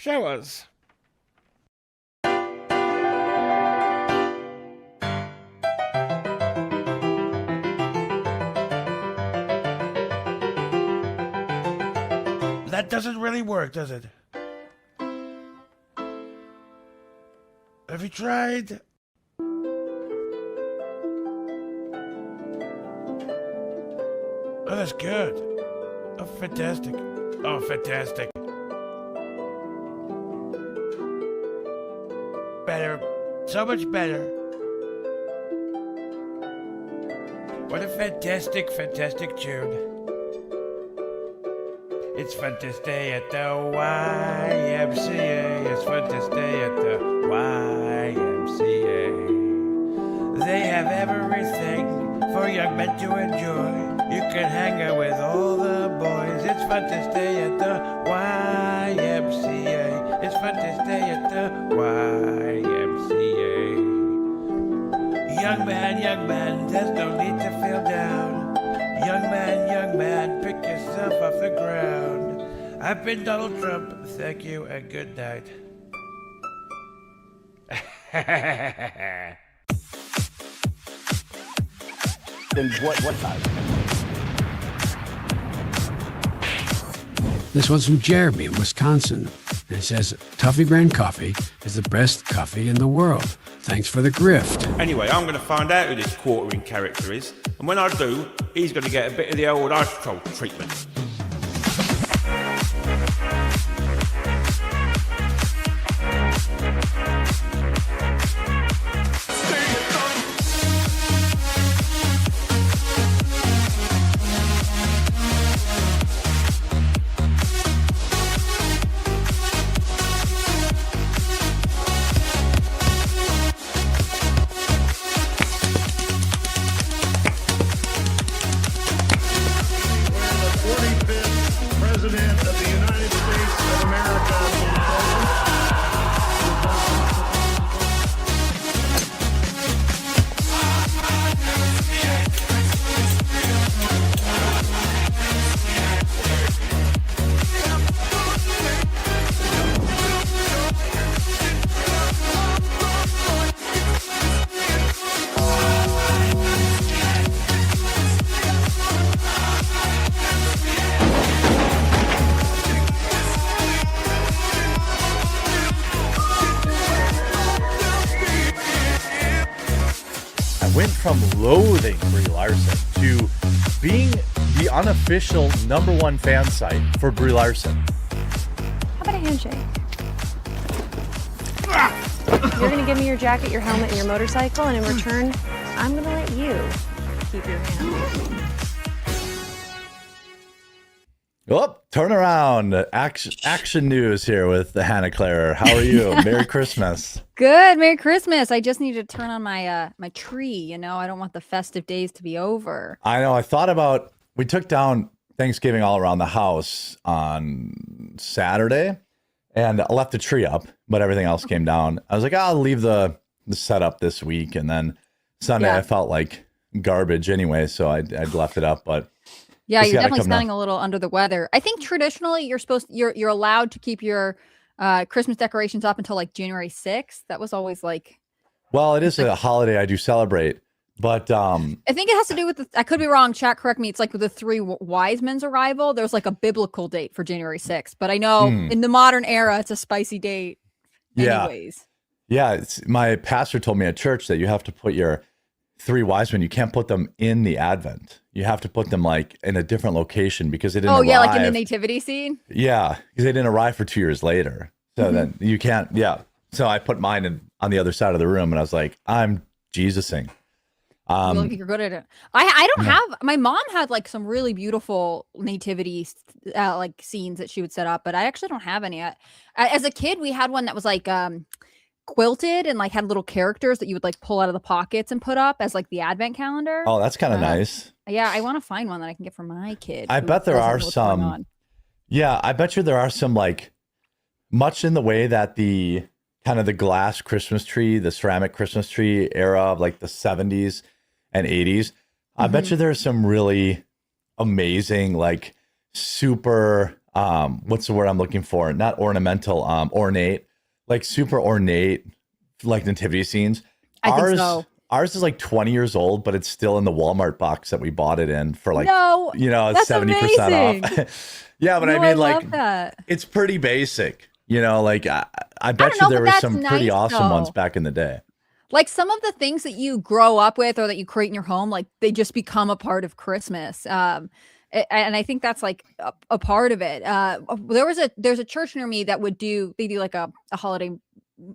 Show us. That doesn't really work, does it? Have you tried? Oh, that's good. Oh, fantastic. Oh, fantastic. Better. So much better. What a fantastic, fantastic tune. It's fun to stay at the YMCA. It's fun to stay at the YMCA. They have everything for young men to enjoy. You can hang out with all the boys. It's fun to stay at the YMCA. It's fun to stay at the YMCA. Young man, there's no need to feel down. Young man, pick yourself off the ground. I've been Donald Trump. Thank you and good night. Then what size? This one's from Jeremy in Wisconsin. And it says, Tuffy brand coffee is the best coffee in the world. Thanks for the grift. Anyway, I'm going to find out who this quartering character is. And when I do, he's going to get a bit of the old ice troll treatment. Went from loathing Brie Larson to being the unofficial #1 fan site for Brie Larson. How about a handshake? You're gonna give me your jacket, your helmet, and your motorcycle, and in return, I'm gonna let you keep your hand. Oh, turn around. Action news here with the Hannah Claire. How are you? Merry Christmas. Good, Merry Christmas. I just need to turn on my my tree. You know, I don't want the festive days to be over. I know. I thought about, we took down Thanksgiving all around the house on Saturday, and I left the tree up, but everything else came down. I was like, I'll leave the setup this week, and then Sunday I felt like garbage anyway, so I'd left it up, but. Yeah, you're definitely sounding a little under the weather. I think traditionally you're allowed to keep your Christmas decorations up until like January 6th. That was always like. Well, it is a holiday I do celebrate, but I think it has to do with the. I could be wrong. Chat, correct me. It's like with the three wise men's arrival. There's like a biblical date for January 6th, but I know in the modern era it's a spicy date. Anyways. Yeah. My pastor told me at church that you have to put your three wise men. You can't put them in the Advent. You have to put them like in a different location because they didn't arrive. Yeah, like in the nativity scene. Yeah, because they didn't arrive for 2 years later. So then you can't. Yeah. So I put mine on the other side of the room, and I was like, I'm Jesusing. You're good at it. I don't have. My mom had like some really beautiful nativity like scenes that she would set up, but I actually don't have any. As a kid, we had one that was like quilted and like had little characters that you would like pull out of the pockets and put up as like the advent calendar. Oh, that's kind of nice. Yeah, I want to find one that I can get for my kid. I bet there are some. Yeah, I bet you there are some, like, much in the way that the kind of the glass Christmas tree, the ceramic Christmas tree era of like the 70s and 80s. I bet you there's some really amazing, like super what's the word I'm looking for? Not ornamental, ornate, like super ornate, like nativity scenes. I think so. Ours is like 20 years old, but it's still in the Walmart box that we bought it in for like, No, that's 70% amazing. off. Yeah, but No, I mean, love like, that. it's pretty basic, like I bet don't you know, there but was that's some pretty nice, awesome ones though. back in the day. Like some of the things that you grow up with or that you create in your home, like they just become a part of Christmas. And I think that's like a part of it. There's a church near me that they do like a holiday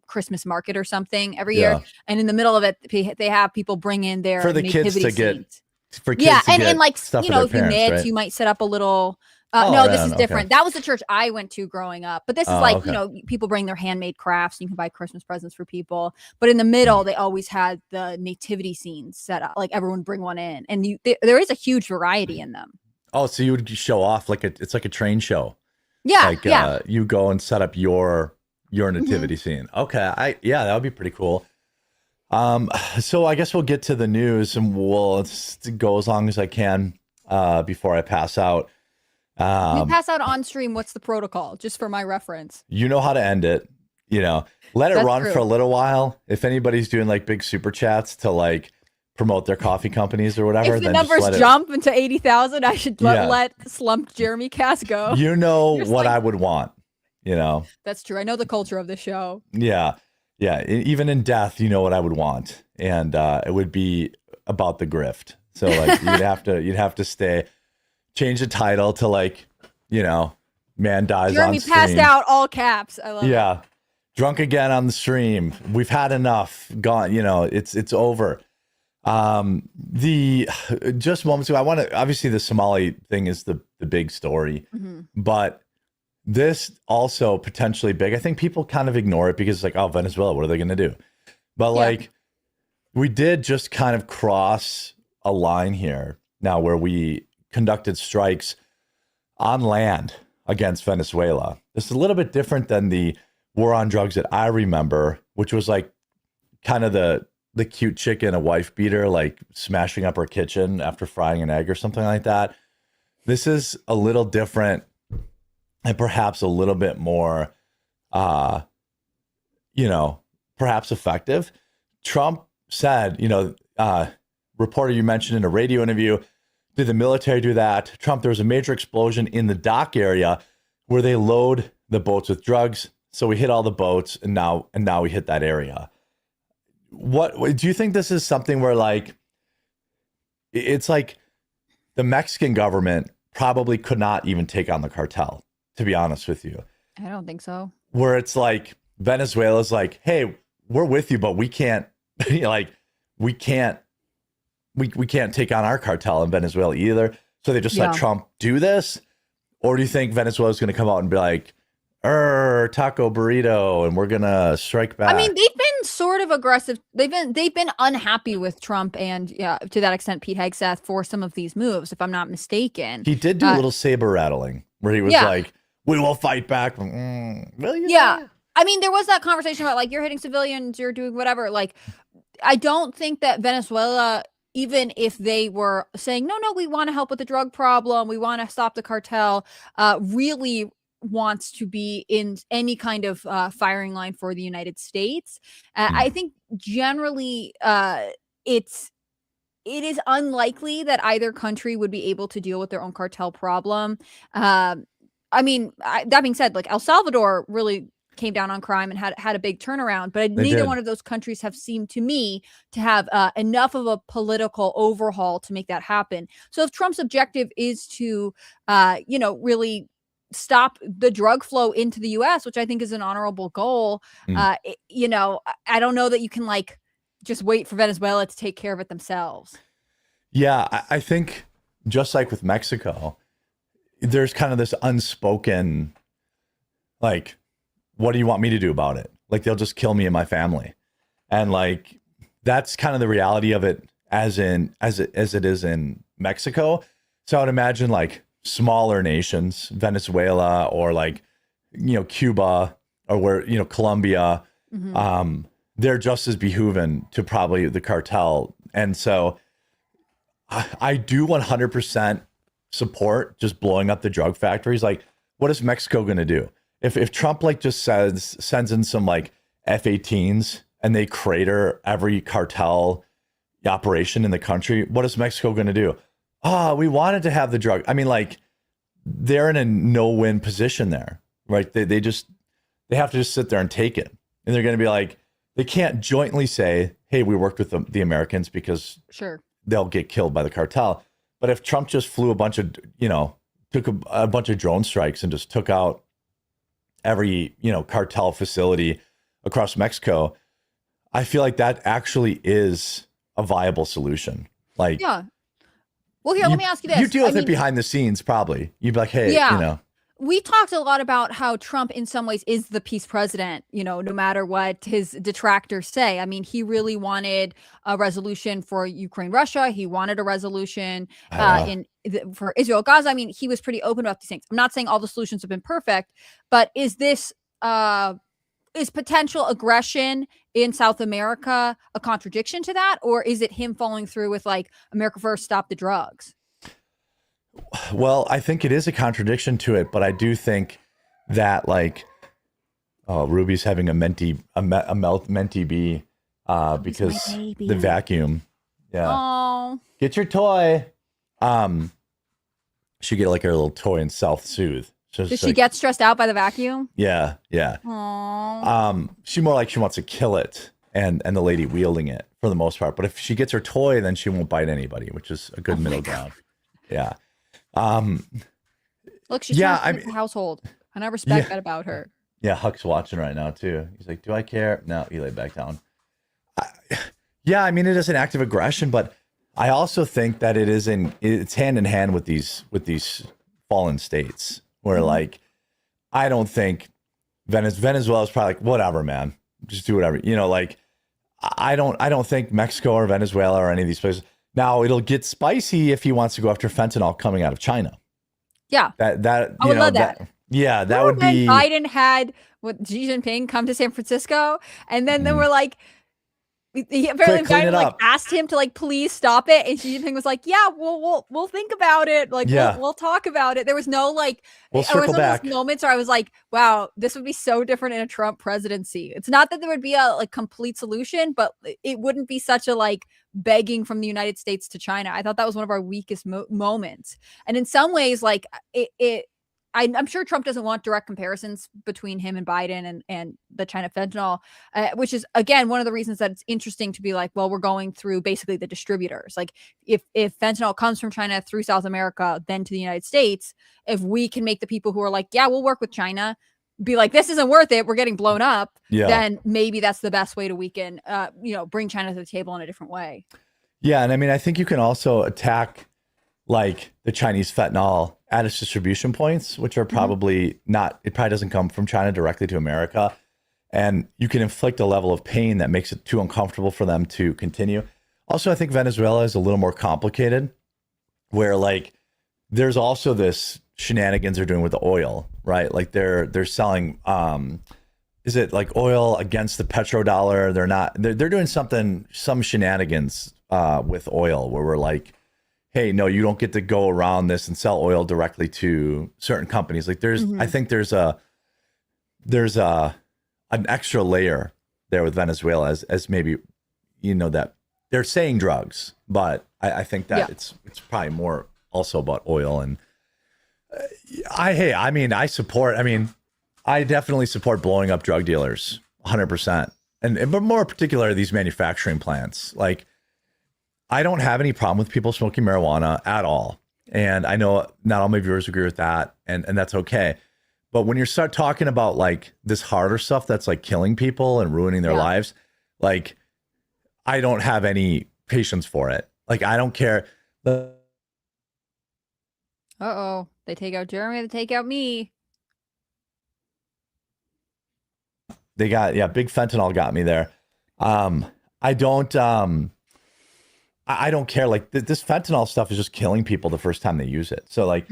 Christmas market or something every year, Yeah. and in the middle of it, they have people bring in their For the kids nativity to get scenes. for kids Yeah, to and get like stuff you for know, their if you parents, knit, right? you might set up a little. Oh, No, right this on, is okay. different. That was the church I went to growing up, but this is Oh, like okay. people bring their handmade crafts. You can buy Christmas presents for people, but in the middle, they always had the nativity scenes set up. Like everyone bring one in, and there is a huge variety in them. Oh, so you would show off it's like a train show. Yeah, Like yeah. you go and set up your Mhm. nativity scene. Okay, that would be pretty cool. So I guess we'll get to the news and we'll go as long as I can before I pass out. You pass out on stream. What's the protocol? Just for my reference. You know how to end it. Let it That's run true. for a little while. If anybody's doing like big super chats to like promote their coffee companies or whatever, If the then just numbers let jump into 80,000, I should Yeah. let slumped Jeremy Cass go. You know You're just what like- I would want. That's true. I know the culture of the show. Yeah. Even in death, you know what I would want, and it would be about the grift. So like you'd have to change the title to like man dies Jeremy on stream. passed out, all caps. I love it. Yeah, drunk again on the stream. We've had enough. Gone. It's over. The just moments ago, I want to obviously the Somali thing is the big story, but this also potentially big. I think people kind of ignore it because it's like, oh, Venezuela, what are they going to do? But like, we did just kind of cross a line here now where we conducted strikes on land against Venezuela. This is a little bit different than the war on drugs that I remember, which was like kind of the cute chick in a wife beater, like smashing up her kitchen after frying an egg or something like that. This is a little different and perhaps a little bit more, perhaps effective. Trump said, reporter you mentioned in a radio interview, did the military do that? Trump, there was a major explosion in the dock area where they load the boats with drugs. So we hit all the boats and now we hit that area. What do you think this is something where like, it's like the Mexican government probably could not even take on the cartel, to be honest with you. I don't think so. Where it's like Venezuela's like, hey, we're with you, but we can't we can't take on our cartel in Venezuela either. So they just let Trump do this? Or do you think Venezuela's going to come out and be like, taco burrito, and we're going to strike back? I mean, they've been sort of aggressive. They've been unhappy with Trump and to that extent, Pete Hegseth for some of these moves, if I'm not mistaken. He did do a little saber rattling where he was like, we will fight back. Really? Yeah. I mean, there was that conversation about like, you're hitting civilians, you're doing whatever. Like, I don't think that Venezuela, even if they were saying, no, we want to help with the drug problem, we want to stop the cartel, really wants to be in any kind of firing line for the United States. I think generally it is unlikely that either country would be able to deal with their own cartel problem. I mean, that being said, like El Salvador really came down on crime and had a big turnaround, but neither one of those countries have seemed to me to have enough of a political overhaul to make that happen. So if Trump's objective is to, really stop the drug flow into the U.S., which I think is an honorable goal, I don't know that you can like just wait for Venezuela to take care of it themselves. Yeah, I think just like with Mexico, there's kind of this unspoken, like, what do you want me to do about it? Like, they'll just kill me and my family. And like, that's kind of the reality of it as it is in Mexico. So I would imagine like smaller nations, Venezuela or like, Cuba or where, Colombia, they're just as behooving to probably the cartel. And so I do 100% support just blowing up the drug factories. Like, what is Mexico going to do? If Trump like just sends in some like F-18s and they crater every cartel operation in the country, what is Mexico going to do? We wanted to have the drug. I mean, like, they're in a no-win position there, right? They have to just sit there and take it. And they're going to be like, they can't jointly say, hey, we worked with the Americans, because they'll get killed by the cartel. But if Trump just flew a bunch of, took a bunch of drone strikes and just took out every, cartel facility across Mexico, I feel like that actually is a viable solution. Like, yeah. Well, here, let me ask you this. You deal with it behind the scenes, probably. You'd be like, hey, We talked a lot about how Trump, in some ways, is the peace president, no matter what his detractors say. I mean, he really wanted a resolution for Ukraine, Russia. He wanted a resolution for Israel, Gaza. I mean, he was pretty open about these things. I'm not saying all the solutions have been perfect, but is this is potential aggression in South America a contradiction to that? Or is it him following through with like, America first, stop the drugs? Well, I think it is a contradiction to it, but I do think that like, Ruby's having a menti bee because the vacuum. Yeah. Oh. Get your toy. She get like her little toy and self-soothe. Does she get stressed out by the vacuum? Yeah. Aww. She more like she wants to kill it and the lady wielding it for the most part. But if she gets her toy, then she won't bite anybody, which is a good middle ground. Yeah. Look, she's trying to keep the household, and I respect that about her. Yeah, Huck's watching right now too. He's like, "Do I care?" No, he laid back down. I mean, it is an act of aggression, but I also think that it's hand in hand with these fallen states, where like, I don't think Venezuela is probably like, whatever, man, just do whatever. Like, I don't think Mexico or Venezuela or any of these places. Now it'll get spicy if he wants to go after fentanyl coming out of China. Yeah, that I would love that. Yeah, that would be. Biden had Xi Jinping come to San Francisco, and then we're like, apparently Biden like asked him to like please stop it, and Xi Jinping was like, yeah, we'll think about it. Like, we'll talk about it. There was no like, we'll circle back. Those moments where I was like, wow, this would be so different in a Trump presidency. It's not that there would be a like complete solution, but it wouldn't be such a like begging from the United States to China. I thought that was one of our weakest moments. And in some ways, like I'm sure Trump doesn't want direct comparisons between him and Biden and the China fentanyl, which is, again, one of the reasons that it's interesting to be like, well, we're going through basically the distributors. Like if fentanyl comes from China through South America, then to the United States, if we can make the people who are like, yeah, we'll work with China, be like, this isn't worth it, we're getting blown up, then maybe that's the best way to weaken, bring China to the table in a different way. Yeah. And I mean, I think you can also attack like the Chinese fentanyl at its distribution points, which are probably it probably doesn't come from China directly to America. And you can inflict a level of pain that makes it too uncomfortable for them to continue. Also, I think Venezuela is a little more complicated, where like there's also this shenanigans they're doing with the oil, right? Like they're selling, is it like oil against the petrodollar? They're doing some shenanigans with oil where we're like, hey, no, you don't get to go around this and sell oil directly to certain companies. Like I think there's an extra layer there with Venezuela as maybe, that they're saying drugs, but I think that it's probably more also about oil. And I definitely support blowing up drug dealers 100%. But more particularly these manufacturing plants. Like, I don't have any problem with people smoking marijuana at all. And I know not all my viewers agree with that, and that's okay. But when you start talking about like this harder stuff that's like killing people and ruining their lives, like, I don't have any patience for it. Like, I don't care. Uh-oh. They take out Jeremy, they take out me. They got, big fentanyl got me there. I don't care. Like this fentanyl stuff is just killing people the first time they use it. So like,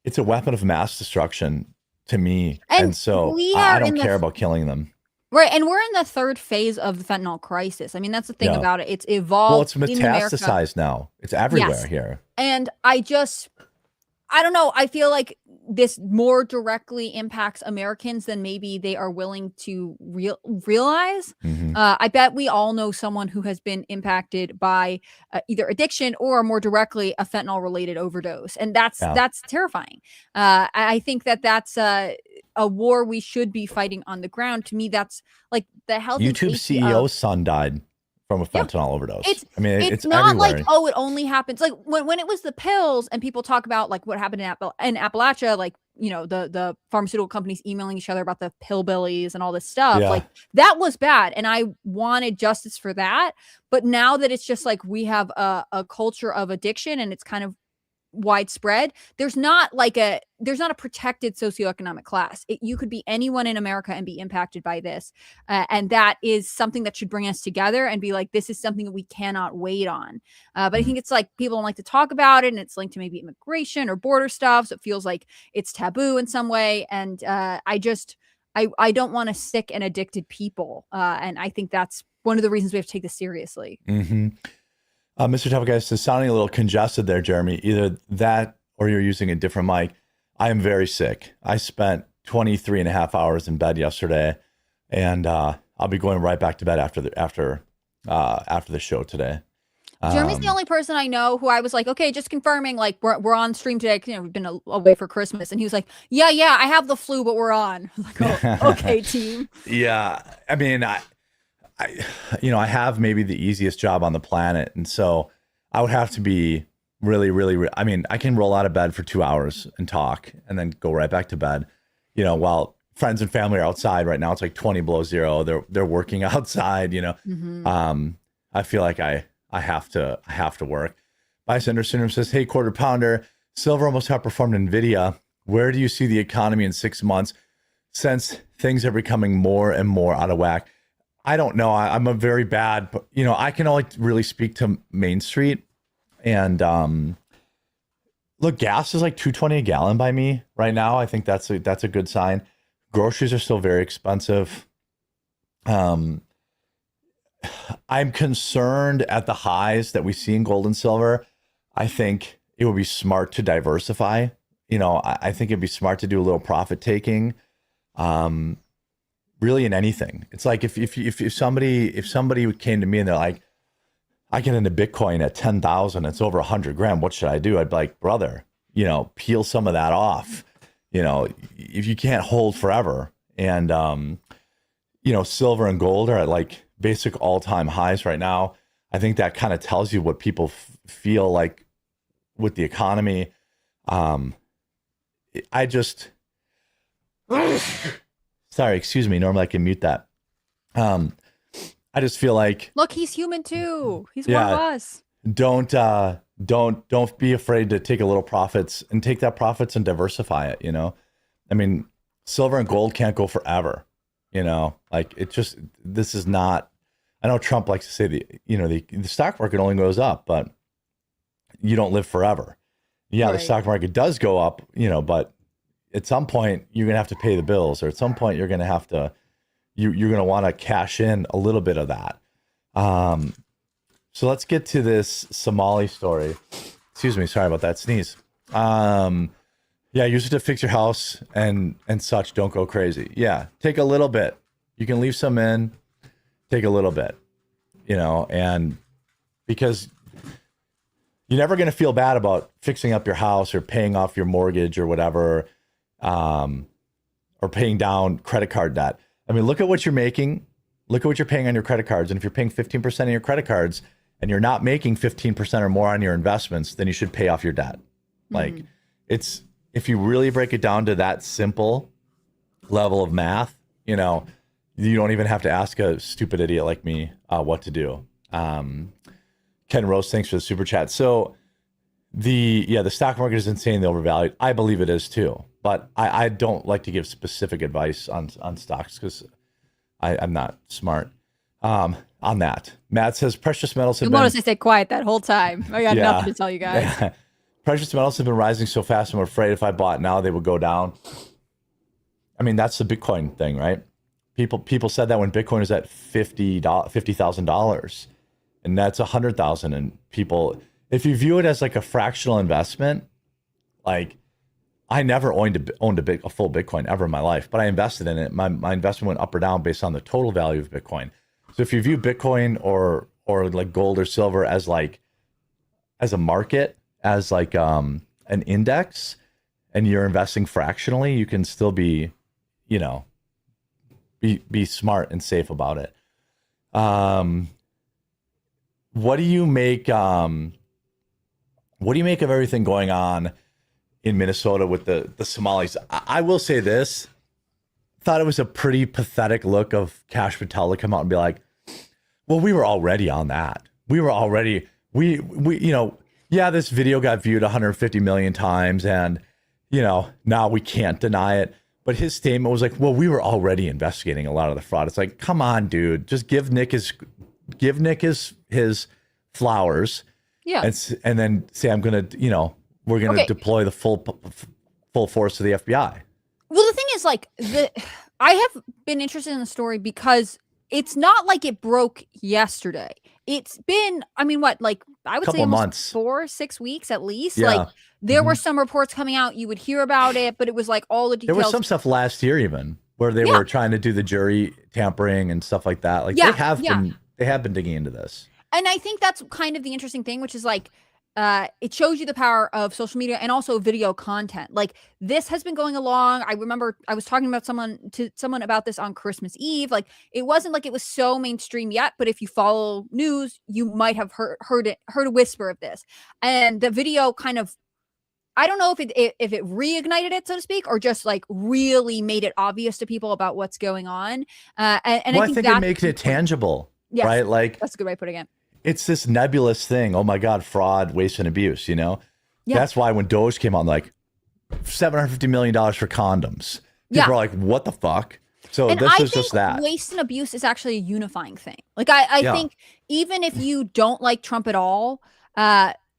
it's a weapon of mass destruction to me. And so I don't care about killing them. Right. And we're in the third phase of the fentanyl crisis. I mean, that's the thing about it. It's evolved. Well, it's metastasized now. It's everywhere here. And I don't know. I feel like this more directly impacts Americans than maybe they are willing to realize. I bet we all know someone who has been impacted by either addiction or more directly a fentanyl related overdose. And that's terrifying. I think that's a war we should be fighting on the ground. To me, that's like the health. YouTube CEO's son died from a fentanyl overdose. It's not everywhere. like, oh, it only happens like when it was the pills and people talk about like what happened in Appalachia, like, you know, the pharmaceutical companies emailing each other about the pillbillies and all this stuff. Like that was bad. And I wanted justice for that. But now that it's just like we have a culture of addiction and it's kind of widespread, there's not a protected socioeconomic class. You could be anyone in America and be impacted by this, and that is something that should bring us together and be like, this is something that we cannot wait on. But I think it's like people don't like to talk about it, and it's linked to maybe immigration or border stuff, so it feels like it's taboo in some way. And I don't want to sick and addicted people, and I think that's one of the reasons we have to take this seriously. Mr. Tough Guy says, sounding a little congested there, Jeremy. Either that or you're using a different mic. I am very sick. I spent 23 and a half hours in bed yesterday, and I'll be going right back to bed after the show today. Jeremy's the only person I know who I was like, okay, just confirming, like we're on stream today. You know, we've been away for Christmas, and he was like, yeah, I have the flu, but we're on. I was like, oh, okay, team. Yeah, I mean, I have maybe the easiest job on the planet. And so I would have to be really, I mean, I can roll out of bed for 2 hours and talk and then go right back to bed, you know, while friends and family are outside right now. It's like 20 below zero. They're working outside, you know. I feel like I have to work. Bystander Syndrome says, hey, Quarter Pounder, silver almost outperformed NVIDIA. Where do you see the economy in 6 months since things are becoming more and more out of whack? I don't know. I'm a very bad, you know, I can only really speak to Main Street, and look, gas is like $2.20 a gallon by me right now. I think that's a good sign. Groceries are still very expensive. I'm concerned at the highs that we see in gold and silver. I think it would be smart to diversify. You know, I think it'd be smart to do a little profit taking. Really in anything. It's like if somebody came to me and they're like, I get into Bitcoin at 10,000, it's over 100 grand. What should I do? I'd be like, brother, you know, peel some of that off. You know, if you can't hold forever. And, you know, silver and gold are at like basic all-time highs right now. I think that kind of tells you what people feel like with the economy. I just, sorry, excuse me. Normally I can mute that. I just feel like, look, he's human too. He's one of us. Don't be afraid to take a little profits and take that profits and diversify it. You know, I mean, silver and gold can't go forever. You know, like this is not. I know Trump likes to say the stock market only goes up, but you don't live forever. Yeah, right. The stock market does go up, you know, but at some point you're gonna have to pay the bills, or at some point you're gonna have to, you're gonna want to cash in a little bit of that. So let's get to this Somali story. Excuse me, sorry about that sneeze. Yeah, use it to fix your house and such. Don't go crazy. Yeah, take a little bit. You can leave some in. Take a little bit, you know, and because you're never going to feel bad about fixing up your house or paying off your mortgage or whatever, or paying down credit card debt. I mean, look at what you're making. Look at what you're paying on your credit cards. And if you're paying 15% on your credit cards and you're not making 15% or more on your investments, then you should pay off your debt. Like it's, if you really break it down to that simple level of math, you know, you don't even have to ask a stupid idiot like me what to do. Ken Rose, thanks for the super chat. So the stock market is insanely overvalued. I believe it is too, but I don't like to give specific advice on stocks because I'm not smart on that. Matt says precious metals have been... notice I stayed quiet that whole time. I got nothing to tell you guys. Yeah. Precious metals have been rising so fast, I'm afraid if I bought now, they would go down. I mean, that's the Bitcoin thing, right? People said that when Bitcoin was at $50,000, and that's 100,000. And people, if you view it as like a fractional investment, like I never owned a full Bitcoin ever in my life, but I invested in it. My investment went up or down based on the total value of Bitcoin. So if you view Bitcoin or like gold or silver as like as a market, as like an index, and you're investing fractionally, you can still be, you know, be smart and safe about it. What do you make of everything going on in Minnesota with the Somalis? I will say this. Thought it was a pretty pathetic look of Kash Patel to come out and be like, well, we were already on that. We were already, we you know, yeah, this video got viewed 150 million times and, you know, now we can't deny it. But his statement was like, well, we were already investigating a lot of the fraud. It's like, come on, dude, just give Nick his flowers. Yeah. And then say, I'm going to, you know, we're going to deploy the full force of the FBI. Well, the thing is, like, I have been interested in the story because it's not like it broke yesterday. It's been, I mean, what, like, I would say almost months. 4-6 weeks at least. Yeah. Like, there were some reports coming out. You would hear about it, but it was like all the details. There was some stuff last year even where they were trying to do the jury tampering and stuff like that. Like they have been digging into this. And I think that's kind of the interesting thing, which is like, it shows you the power of social media and also video content. Like this has been going along. I remember I was talking about someone about this on Christmas Eve. Like it wasn't like it was so mainstream yet, but if you follow news, you might have heard a whisper of this. And the video kind of, I don't know if it reignited it, so to speak, or just like really made it obvious to people about what's going on. And I think it makes it tangible, right? Like that's a good way of putting it. It's this nebulous thing. Oh my God, fraud, waste, and abuse, you know? Yeah. That's why when Doge came on, like $750 million for condoms. People are like, what the fuck? So and this is just that. Waste and abuse is actually a unifying thing. Like I think even if you don't like Trump at all,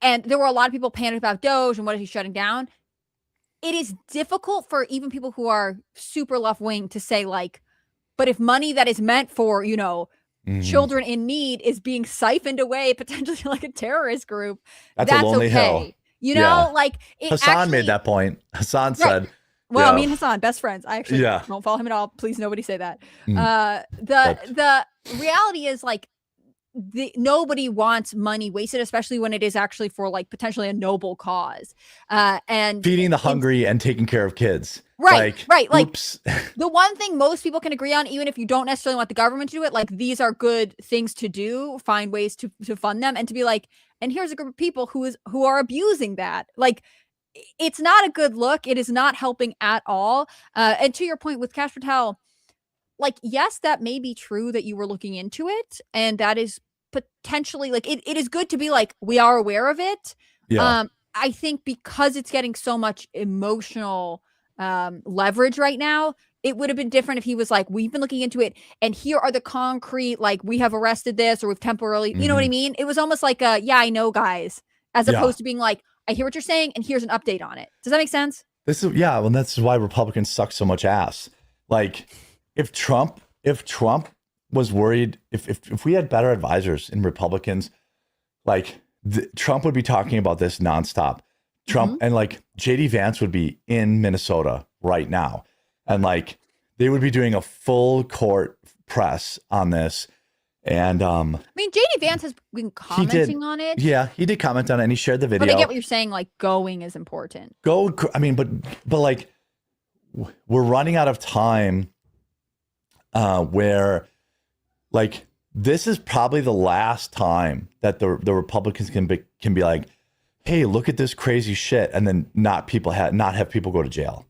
and there were a lot of people panicked about Doge and what is he shutting down, it is difficult for even people who are super left wing to say like, but if money that is meant for, you know, children in need is being siphoned away potentially like a terrorist group, that's a lonely hill. You know, like Hassan made that point. Hassan said, well, me and Hassan, best friends. I actually don't follow him at all. Please, nobody say that. The reality is like nobody wants money wasted, especially when it is actually for like potentially a noble cause. And feeding the hungry and taking care of kids. Right. Like oops. The one thing most people can agree on, even if you don't necessarily want the government to do it, like these are good things to do, find ways to fund them and to be like, and here's a group of people who are abusing that. Like it's not a good look. It is not helping at all. And to your point with Kash Patel, like, yes, that may be true that you were looking into it. And that is potentially like, it is good to be like, we are aware of it. Yeah. I think because it's getting so much emotional leverage right now, it would have been different if he was like, we've been looking into it and here are the concrete, like we have arrested this or we've temporarily, you know what I mean? It was almost like yeah, I know, guys, as opposed to being like, I hear what you're saying and here's an update on it. Does that make sense? This is why Republicans suck so much ass. Like if Trump was worried, if we had better advisors in Republicans, like Trump would be talking about this nonstop. Trump and like JD Vance would be in Minnesota right now. And like they would be doing a full court press on this. And I mean, JD Vance has been commenting on it. Yeah, he did comment on it and he shared the video. But I get what you're saying, like going is important. But like we're running out of time where like this is probably the last time that the Republicans can be like, hey, look at this crazy shit, and then not have people go to jail.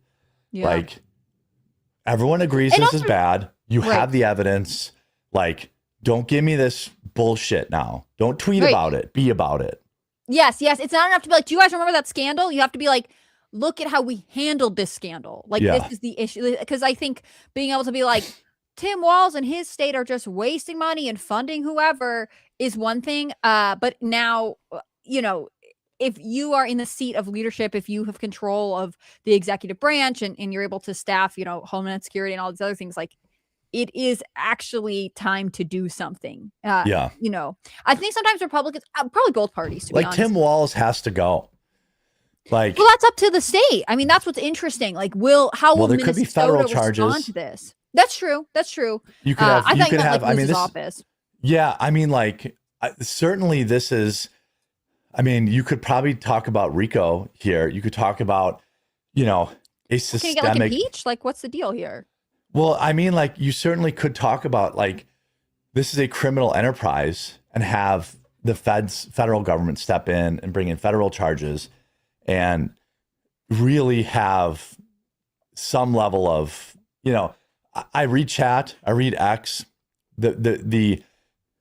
Yeah. Like everyone agrees this is bad. You have the evidence. Like, don't give me this bullshit now. Don't tweet about it. Be about it. Yes. It's not enough to be like, do you guys remember that scandal? You have to be like, look at how we handled this scandal. Like this is the issue. Because I think being able to be like, Tim Walz and his state are just wasting money and funding whoever is one thing. But now, you know, if you are in the seat of leadership, if you have control of the executive branch and you're able to staff, you know, Homeland Security and all these other things, like it is actually time to do something. You know, I think sometimes Republicans, probably both parties, to be honest. Tim Walz has to go. Like, well, that's up to the state. I mean, that's what's interesting. Like, how will there could be Minnesota federal respond charges. to this? That's true. That's true. You could have. I You thought could meant, have. like, I mean, lose his this. office. Yeah, I mean, like, certainly this is. I mean, you could probably talk about RICO here. You could talk about, a Can you systemic. get like impeached? Like, what's the deal here? Well, I mean, like, you certainly could talk about, like, this is a criminal enterprise and have the federal government step in and bring in federal charges and really have some level of, I read chat, I read X, the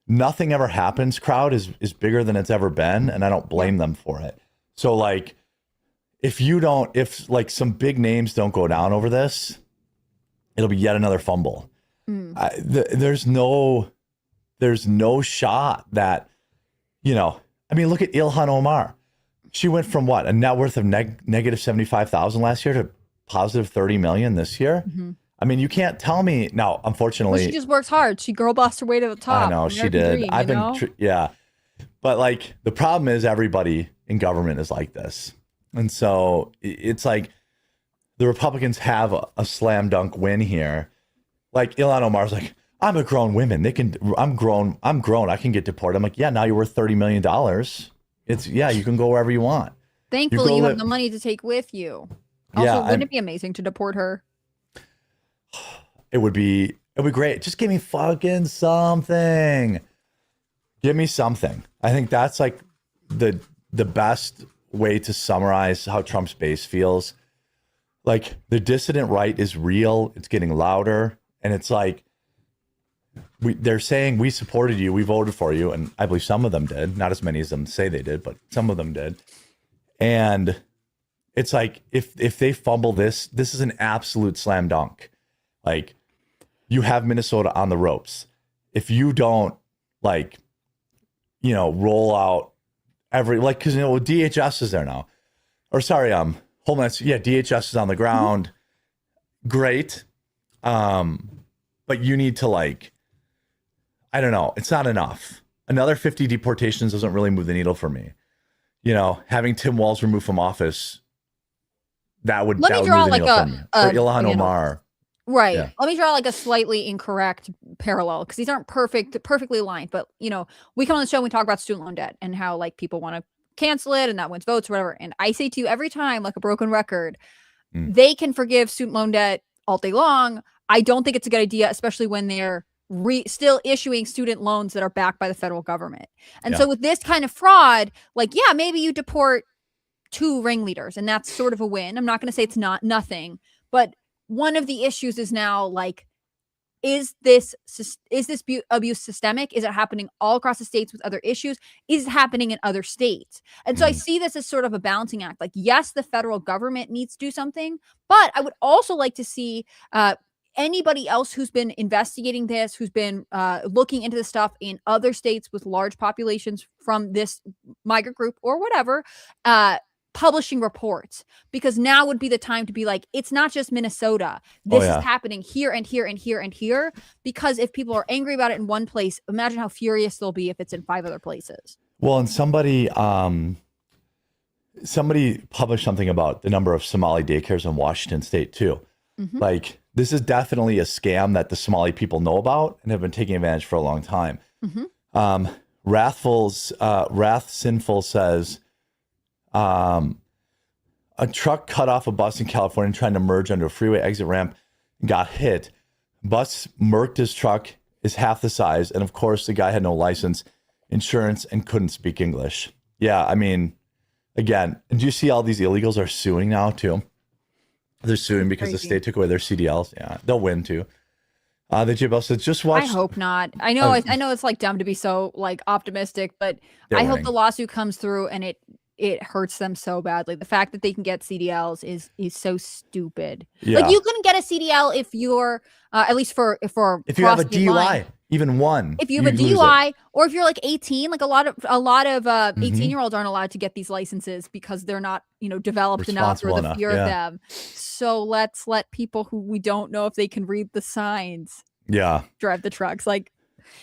nothing ever happens crowd is bigger than it's ever been. And I don't blame them for it. So, like, if like some big names don't go down over this, it'll be yet another fumble. There's no shot that, I mean, look at Ilhan Omar. She went from what, a net worth of negative 75,000 last year to positive 30 million this year. I mean, you can't tell me now, unfortunately. Well, she just works hard. She girl bossed her way to the top. I know she did. Dream, yeah. But like, the problem is everybody in government is like this. And so it's like the Republicans have a slam dunk win here. Like, Ilhan Omar's like, I'm a grown woman. I'm grown. I can get deported. I'm like, yeah, now you're worth $30 million. You can go wherever you want. Thankfully, you have the money to take with you. Also, wouldn't it be amazing to deport her? It would be great. Just give me fucking something. Give me something. I think that's like the best way to summarize how Trump's base feels. Like, the dissident right is real. It's getting louder. And it's like, they're saying we supported you, we voted for you, and I believe some of them did. Not as many as them say they did, but some of them did. And it's like, if they fumble this is an absolute slam dunk. Like, you have Minnesota on the ropes. If you don't, like, roll out because DHS is there now, or sorry, Homeland. Yeah, DHS is on the ground. Great, but you need to, like, I don't know. It's not enough. Another 50 deportations doesn't really move the needle for me. Having Tim Walz removed from office, that would move the needle for me. Or Ilhan Omar. Right. Yeah. Let me draw like a slightly incorrect parallel, because these aren't perfectly aligned. But, we come on the show and we talk about student loan debt and how, like, people want to cancel it and that wins votes or whatever. And I say to you every time, like a broken record, they can forgive student loan debt all day long. I don't think it's a good idea, especially when they're still issuing student loans that are backed by the federal government. And so with this kind of fraud, like, yeah, maybe you deport 2 ringleaders and that's sort of a win. I'm not going to say it's nothing, but one of the issues is now, like, is this abuse systemic? Is it happening all across the states with other issues? Is it happening in other states? And so I see this as sort of a balancing act. Like, yes, the federal government needs to do something, but I would also like to see anybody else who's been investigating this, who's been looking into this stuff in other states with large populations from this migrant group or whatever, publishing reports, because now would be the time to be like, it's not just Minnesota. This is happening here and here and here and here. Because if people are angry about it in one place, imagine how furious they'll be if it's in 5 other places. Well, and somebody published something about the number of Somali daycares in Washington State too. Like, this is definitely a scam that the Somali people know about and have been taking advantage for a long time. Wrath Sinful says, a truck cut off a bus in California trying to merge onto a freeway exit ramp and got hit. Bus murked his truck, is half the size, and of course the guy had no license, insurance, and couldn't speak English. Yeah, I mean, again, do you see all these illegals are suing now too? They're suing because the state took away their CDLs. Yeah, they'll win too. The Jibbo says, just watch. I hope not. I know it's like dumb to be so, like, optimistic, but I hope the lawsuit comes through and it hurts them so badly. The fact that they can get CDLs is so stupid. Yeah. Like, you couldn't get a CDL if you're at least if you have a DUI, even one. If you have a DUI, or if you're like 18, like a lot of 18-year-olds aren't allowed to get these licenses because they're not, developed enough, or the fear of them. So let's let people who we don't know if they can read the signs drive the trucks. Like,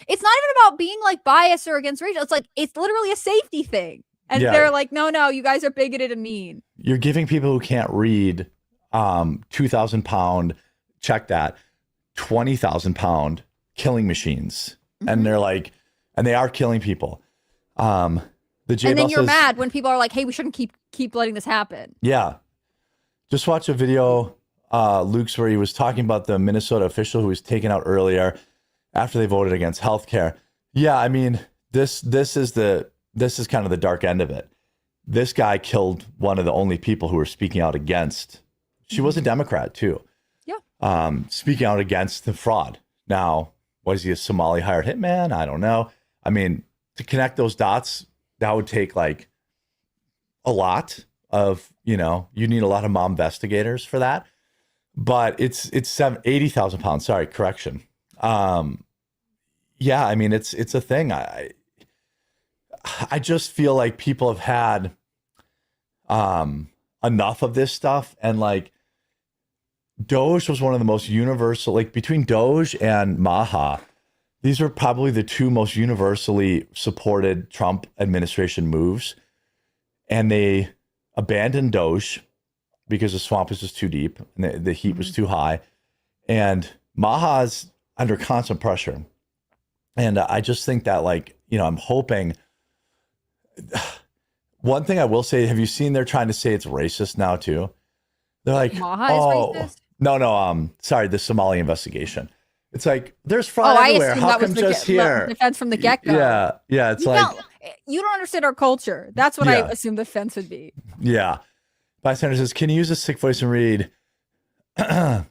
it's not even about being, like, biased or against racial. It's like, it's literally a safety thing. And Yeah. they're like, no, you guys are bigoted and mean. You're giving people who can't read 2,000 pound, check that, 20,000 pound killing machines. And they're like, and they are killing people. The J And then Bell you're says, mad when people are like, hey, we shouldn't keep letting this happen. Yeah. Just watch a video, Luke's, where he was talking about the Minnesota official who was taken out earlier after they voted against healthcare. Yeah, I mean, this is kind of the dark end of it. This guy killed one of the only people who were speaking out against. She was a Democrat too. Yeah. Speaking out against the fraud. Now, was he a Somali hired hitman? I don't know. I mean, to connect those dots, that would take like a lot of, you need a lot of mom investigators for that. But it's 80,000 pounds. Sorry, correction. Yeah, I mean, it's a thing. I just feel like people have had enough of this stuff, and like Doge was one of the most universal, like between Doge and Maha, these were probably the two most universally supported Trump administration moves. And they abandoned Doge because the swamp was just too deep and the heat was too high. And Maha's under constant pressure. And I just think that, like, I'm hoping. One thing I will say, have you seen they're trying to say it's racist now too? They're like, Maha is racist? No, sorry, the Somali investigation. It's like, there's fraud I everywhere. assumed How that was come the just here? defense from the get-go. Yeah, it's You don't understand our culture. That's what I Yeah. assumed the defense would be. Yeah. Bystander says, can you use a sick voice and read? I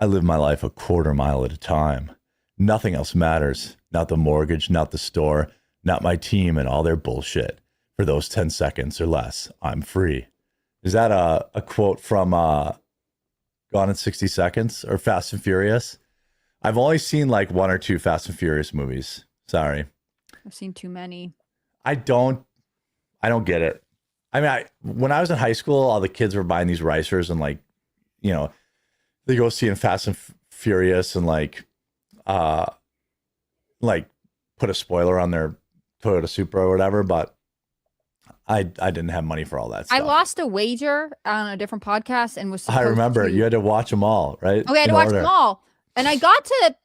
live my life a quarter mile at a time. Nothing else matters. Not the mortgage, not the store, not my team and all their bullshit. For those 10 seconds or less, I'm free. Is that a quote from Gone in 60 Seconds or Fast and Furious? I've only seen like one or two Fast and Furious movies. Sorry. I've seen too many. I don't get it. I mean, when I was in high school, all the kids were buying these racers and like, they go see in Fast and Furious and like put a spoiler on their Toyota Supra or whatever. But I didn't have money for all that stuff. I lost a wager on a different podcast and was supposed I remember to... you had to watch them all, right? Okay, I had to watch them all. And I got to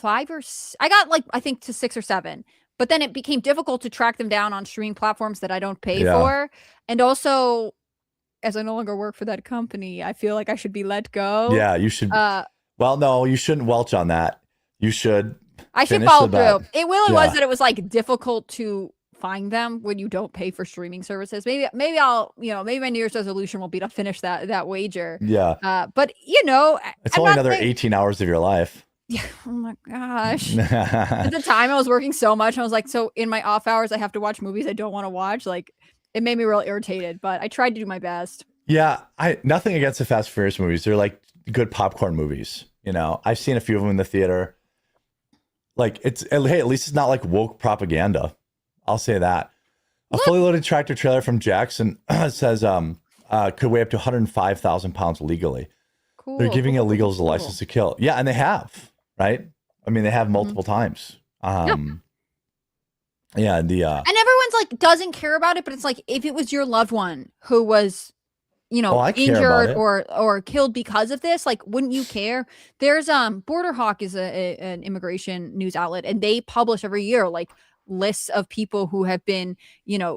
I think to 6 or 7. But then it became difficult to track them down on streaming platforms that I don't pay for. And also, as I no longer work for that company, I feel like I should be let go. Yeah, you should. Well, no, you shouldn't welch on that. You should. I should follow through. It really was that it was like difficult to find them when you don't pay for streaming services. Maybe I'll, maybe my New Year's resolution will be to finish that wager. Yeah. But it's only another 18 hours of your life. Yeah. Oh my gosh. At the time I was working so much. I was like, so in my off hours, I have to watch movies I don't want to watch. Like, it made me real irritated, but I tried to do my best. Yeah. Nothing against the Fast and Furious movies. They're like good popcorn movies. I've seen a few of them in the theater. Like hey, at least it's not like woke propaganda. I'll say that. A fully loaded tractor trailer from Jackson says could weigh up to 105,000 pounds legally. Cool. They're giving illegals a license to kill. Yeah, and they have, right? I mean, they have multiple times. Yeah, and everyone's like doesn't care about it, but it's like if it was your loved one who was, injured or killed because of this, like, wouldn't you care? There's Border Hawk is an immigration news outlet, and they publish every year like lists of people who have been,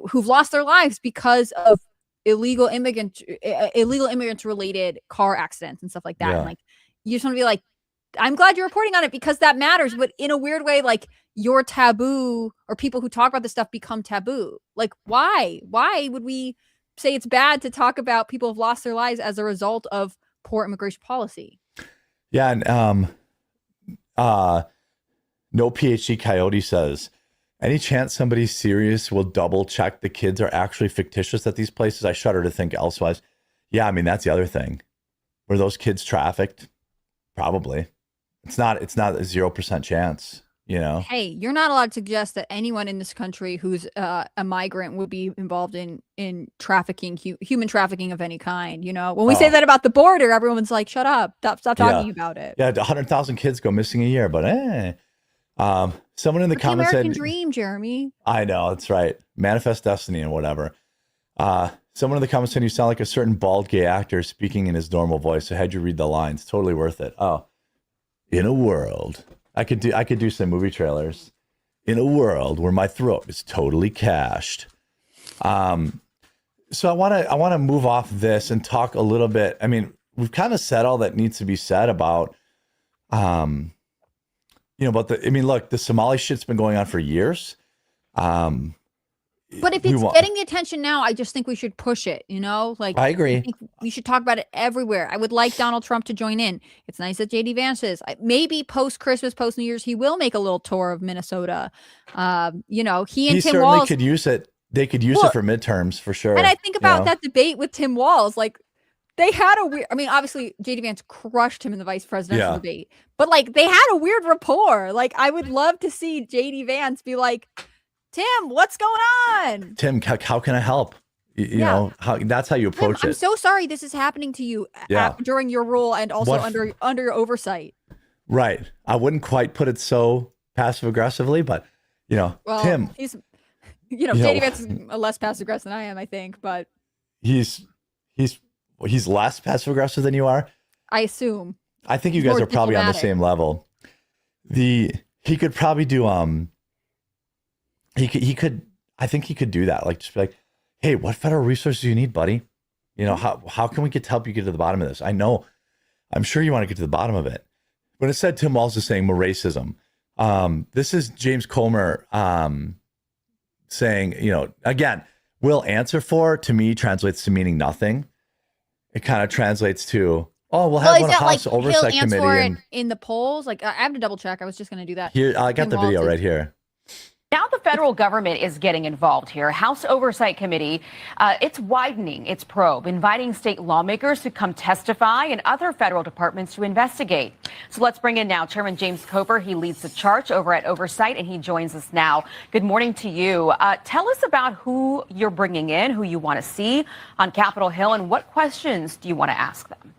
who've lost their lives because of illegal immigrants related car accidents and stuff like that. Yeah. And like, you just want to be like, I'm glad you're reporting on it because that matters. But in a weird way, like, your taboo or people who talk about this stuff become taboo. Like, why would we say it's bad to talk about people who've lost their lives as a result of poor immigration policy? Yeah. And no PhD Coyote says, any chance somebody serious will double check the kids are actually fictitious at these places? I shudder to think elsewise. Yeah, I mean, that's the other thing. Were those kids trafficked? Probably. It's not a 0% chance, Hey, you're not allowed to suggest that anyone in this country who's a migrant would be involved in trafficking, human trafficking of any kind. When we say that about the border, everyone's like, shut up, stop talking about it. Yeah, 100,000 kids go missing a year, but someone in the comments American said, dream, Jeremy. I know, that's right. Manifest destiny and whatever. Someone in the comments saying you sound like a certain bald gay actor speaking in his normal voice. I had you read the lines. Totally worth it. Oh, in a world, I could do some movie trailers. In a world where my throat is totally cashed. So I want to move off this and talk a little bit. I mean, we've kind of said all that needs to be said about, look, the Somali shit's been going on for years. But if it's getting the attention now, I just think we should push it, Like, I agree. I think we should talk about it everywhere. I would like Donald Trump to join in. It's nice that JD Vance is. Maybe post-Christmas, post-New Year's, he will make a little tour of Minnesota. He and Tim certainly Walz could use it. They could use it for midterms for sure. And I think about that debate with Tim Walz. Like, they had a weird, obviously JD Vance crushed him in the vice presidential debate, but like they had a weird rapport. Like, I would love to see JD Vance be like, Tim, what's going on? Tim, how can I help? You know, that's how you approach Tim, it. I'm so sorry this is happening to you during your rule and also under your oversight. Right. I wouldn't quite put it so passive aggressively, but Tim, he's JD Vance is less passive aggressive than I am, I think, but he's less passive aggressive than you are. I assume. I think you guys are probably on the same level. He could probably do I think he could do that. Like, just be like, hey, what federal resources do you need, buddy? How can we help you get to the bottom of this? I'm sure you want to get to the bottom of it. But instead, Tim Walz is saying more racism. This is James Comer saying, again, will answer for, to me, translates to meaning nothing. It kind of translates to, we'll have one House Oversight Committee. In the polls? Like, I have to double check. I was just going to do that. Here, I got the video right here. Now the federal government is getting involved here. House Oversight Committee, it's widening its probe, inviting state lawmakers to come testify and other federal departments to investigate. So let's bring in now Chairman James Comer. He leads the charge over at Oversight, and he joins us now. Good morning to you. Tell us about who you're bringing in, who you want to see on Capitol Hill, and what questions do you want to ask them?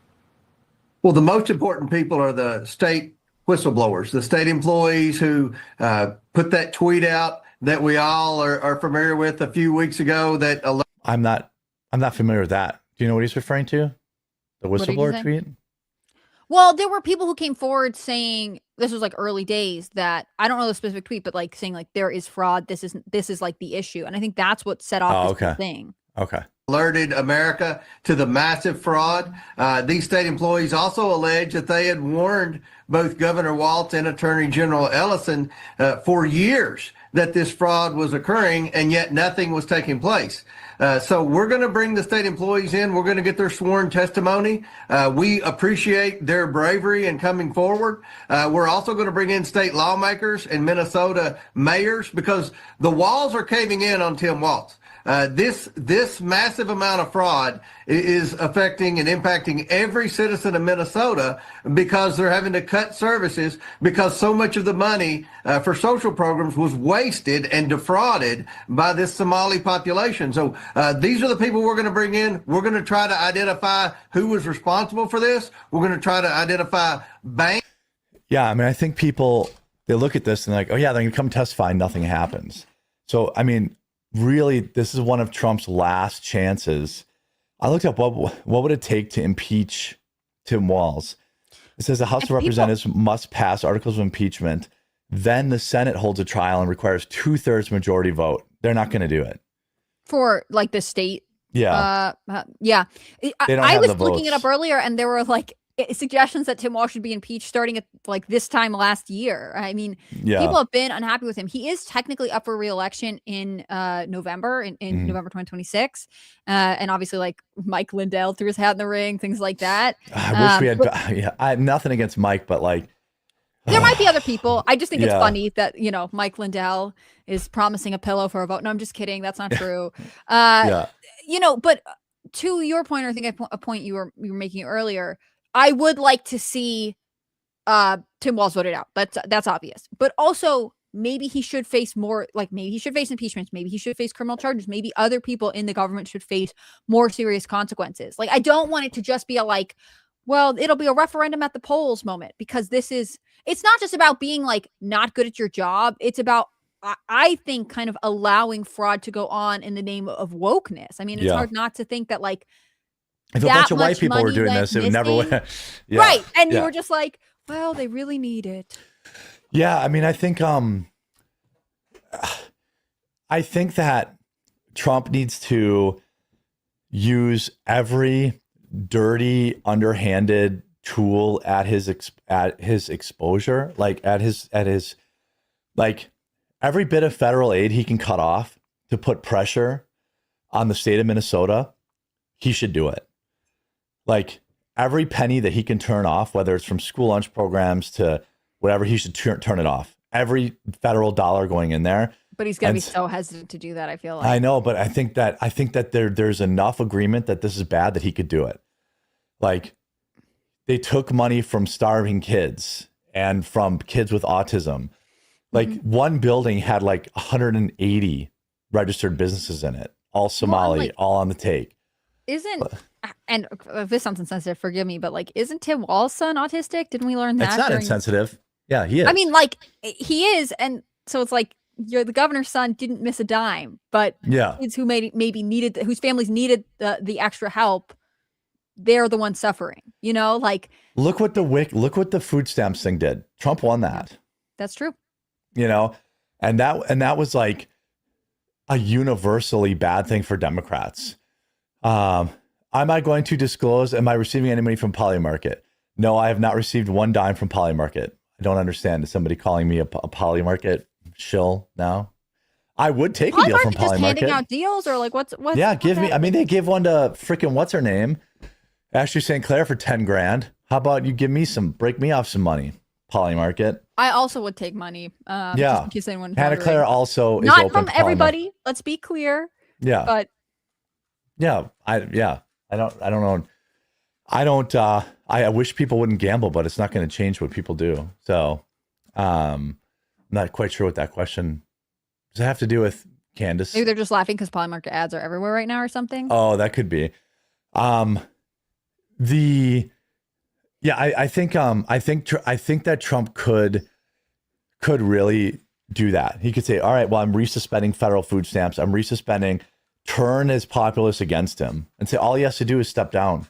Well, the most important people are the state whistleblowers, the state employees who put that tweet out that we all are familiar with a few weeks ago. I'm not familiar with that. Do you know what he's referring to? The whistleblower tweet? Well, there were people who came forward saying, this was like early days, that I don't know the specific tweet, but like saying like there is fraud. This is like the issue, and I think that's what set off this whole thing. Okay. Alerted America to the massive fraud. These state employees also allege that they had warned both Governor Walz and Attorney General Ellison for years that this fraud was occurring, and yet nothing was taking place. So we're going to bring the state employees in. We're going to get their sworn testimony. We appreciate their bravery in coming forward. We're also going to bring in state lawmakers and Minnesota mayors, because the walls are caving in on Tim Walz. This massive amount of fraud is affecting and impacting every citizen of Minnesota, because they're having to cut services because so much of the money for social programs was wasted and defrauded by this Somali population. So these are the people we're going to bring in. We're going to try to identify who was responsible for this. We're going to try to identify banks. Yeah, I mean, I think people, they look at this and they're like, oh yeah, they can come testify and nothing happens. So, I mean, really, this is one of Trump's last chances. I looked up what would it take to impeach Tim Walz. It says the House of Representatives must pass articles of impeachment. Then the Senate holds a trial and requires 2/3 majority vote. They're not going to do it. For like the state. Yeah. Yeah. I was looking it up earlier, and there were like suggestions that Tim Walz should be impeached starting at like this time last year. I mean, people have been unhappy with him. He is technically up for re-election in November, in November 2026. And obviously, like Mike Lindell threw his hat in the ring, things like that. I wish we had. I have nothing against Mike, but like, there might be other people. I just think it's funny that, Mike Lindell is promising a pillow for a vote. No, I'm just kidding. That's not true. But to your point, or I think a point you were making earlier, I would like to see Tim Walz voted out. That's obvious. But also, maybe he should face more, like maybe he should face impeachments. Maybe he should face criminal charges. Maybe other people in the government should face more serious consequences. Like, I don't want it to just be a like, well, it'll be a referendum at the polls moment, because it's not just about being like not good at your job. It's about I think kind of allowing fraud to go on in the name of wokeness. I mean, it's Yeah. hard not to think that like If a that bunch of white much people were money doing went this, it would never missing. win. Yeah. Right. And you Yeah. were just like, well, they really need it. Yeah, I mean, I think that Trump needs to use every dirty, underhanded tool at his exposure, like at his like every bit of federal aid he can cut off to put pressure on the state of Minnesota. He should do it. Like every penny that he can turn off, whether it's from school lunch programs to whatever, he should turn it off. Every federal dollar going in there. But he's going to be so hesitant to do that, I feel like. I know, but I think that there's enough agreement that this is bad that he could do it. Like they took money from starving kids and from kids with autism. Like one building had like 180 registered businesses in it, all Somali, all on the take. And if this sounds insensitive, forgive me, but like, isn't Tim Wall's son autistic? Didn't we learn that? It's not insensitive. Yeah, he is. I mean, like he is. And so it's like, the governor's son didn't miss a dime, but kids who maybe needed, whose families needed the extra help, they're the ones suffering, you know, like look what the food stamps thing did. Trump won that. That's true. You know, and that was like a universally bad thing for Democrats. Am I going to disclose, am I receiving any money from Polymarket? No, I have not received one dime from Polymarket. I don't understand. Is somebody calling me a Polymarket shill now? I would take a deal from Polymarket. Just handing out deals or like what's yeah, give me. I mean, they gave one to freaking what's her name, Ashley St. Clair for $10,000. How about you give me break me off some money, Polymarket? I also would take money. Yeah, just in case anyone's Hannah Claire also is not open from to everybody. Let's be clear. Yeah, but I don't know. I wish people wouldn't gamble, but it's not going to change what people do. So, I'm not quite sure what that question does it have to do with, Candace. Maybe they're just laughing because Polymarket ads are everywhere right now or something. Oh, that could be. I think that Trump could really do that. He could say, all right, well, I'm resuspending federal food stamps. I'm resuspending, turn his populace against him and say, all he has to do is step down,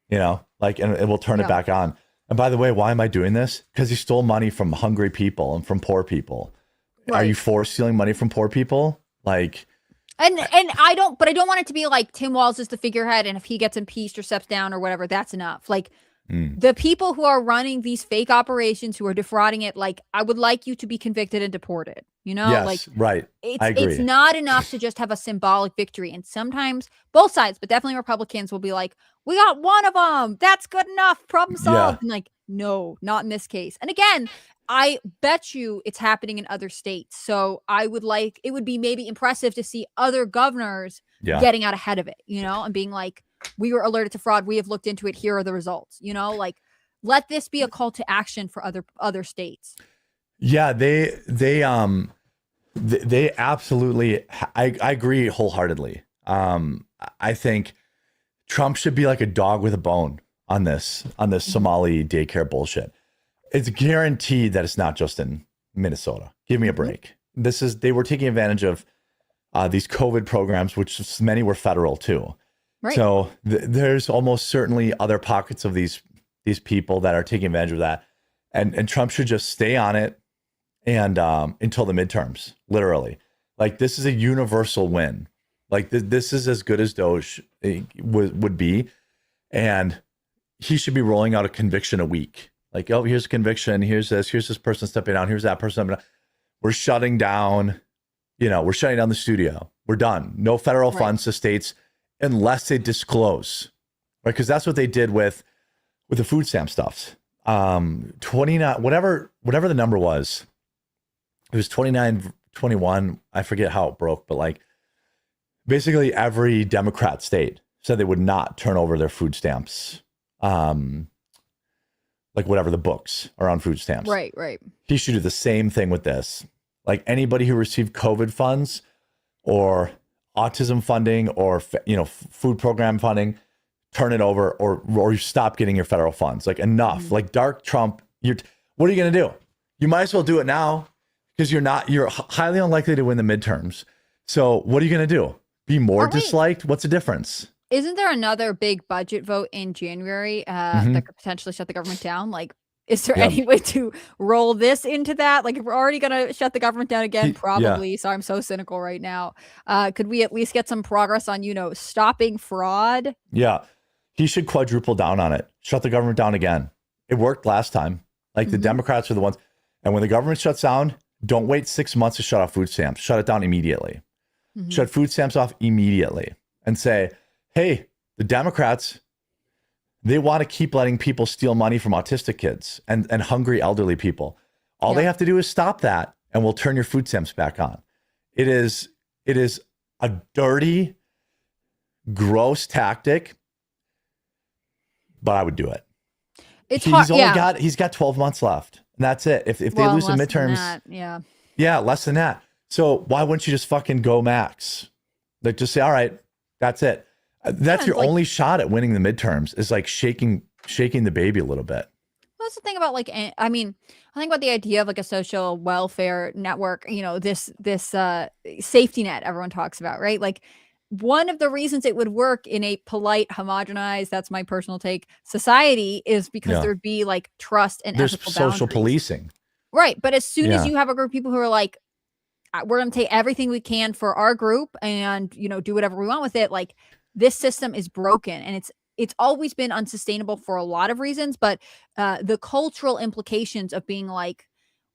you know, like, and we'll turn it back on. And by the way, why am I doing this? Because he stole money from hungry people and from poor people. Right. Are you for stealing money from poor people? Like, and I don't want it to be like Tim Walz is the figurehead, and if he gets impeached or steps down or whatever, that's enough. Like the people who are running these fake operations, who are defrauding it, like I would like you to be convicted and deported. You know, yes, like right. I agree. It's not enough to just have a symbolic victory. And sometimes both sides, but definitely Republicans will be like, we got one of them. That's good enough. Problem solved. Yeah. And like, no, not in this case. And again, I bet you it's happening in other states. So it would be maybe impressive to see other governors getting out ahead of it, you know, and being like, we were alerted to fraud. We have looked into it. Here are the results, you know, like let this be a call to action for other states. Yeah, they absolutely, I agree wholeheartedly. I think Trump should be like a dog with a bone on this Somali daycare bullshit. It's guaranteed that it's not just in Minnesota. Give me a break. They were taking advantage of these COVID programs, which many were federal too. Right. So there's almost certainly other pockets of these people that are taking advantage of that. And Trump should just stay on it and until the midterms, literally. Like this is a universal win. Like this is as good as Doge would be. And he should be rolling out a conviction a week. Like, oh, here's a conviction. Here's this person stepping down. Here's that person stepping down. We're shutting down, we're shutting down the studio. We're done. No federal funds to states unless they disclose, right? Because that's what they did with the food stamp stuff. 29, whatever the number was, it was 29, 21. I forget how it broke, but like basically every Democrat state said they would not turn over their food stamps. Like whatever the books are on food stamps. Right. He should do the same thing with this. Like anybody who received COVID funds or autism funding or, food program funding, turn it over or you stop getting your federal funds. Like enough. Like dark Trump, what are you going to do? You might as well do it now because you're highly unlikely to win the midterms. So what are you going to do? Be more disliked? What's the difference? Isn't there another big budget vote in January that could potentially shut the government down? Like, is there any way to roll this into that? Like, if we're already going to shut the government down again, probably. So I'm so cynical right now. Could we at least get some progress on, stopping fraud? Yeah. He should quadruple down on it. Shut the government down again. It worked last time. Like the Democrats are the ones. And when the government shuts down, don't wait 6 months to shut off food stamps. Shut it down immediately. Shut food stamps off immediately and say, hey, the Democrats, they want to keep letting people steal money from autistic kids and hungry elderly people. All they have to do is stop that, and we'll turn your food stamps back on. It is a dirty, gross tactic, but I would do it. It's hard. He's got 12 months left, and that's it. If they lose the midterms, less than that. So why wouldn't you just fucking go max? Like, just say, all right, that's it. That's your only shot at winning the midterms, is like shaking the baby a little bit. That's the thing about I think about the idea of like a social welfare network, this safety net everyone talks about, right? Like, one of the reasons it would work in a polite, homogenized, that's my personal take, society is because there'd be like trust and there's ethical social boundaries. policing. Right. But as soon as you have a group of people who are like, we're going to take everything we can for our group and, do whatever we want with it, like, this system is broken, and it's always been unsustainable for a lot of reasons. But the cultural implications of being like,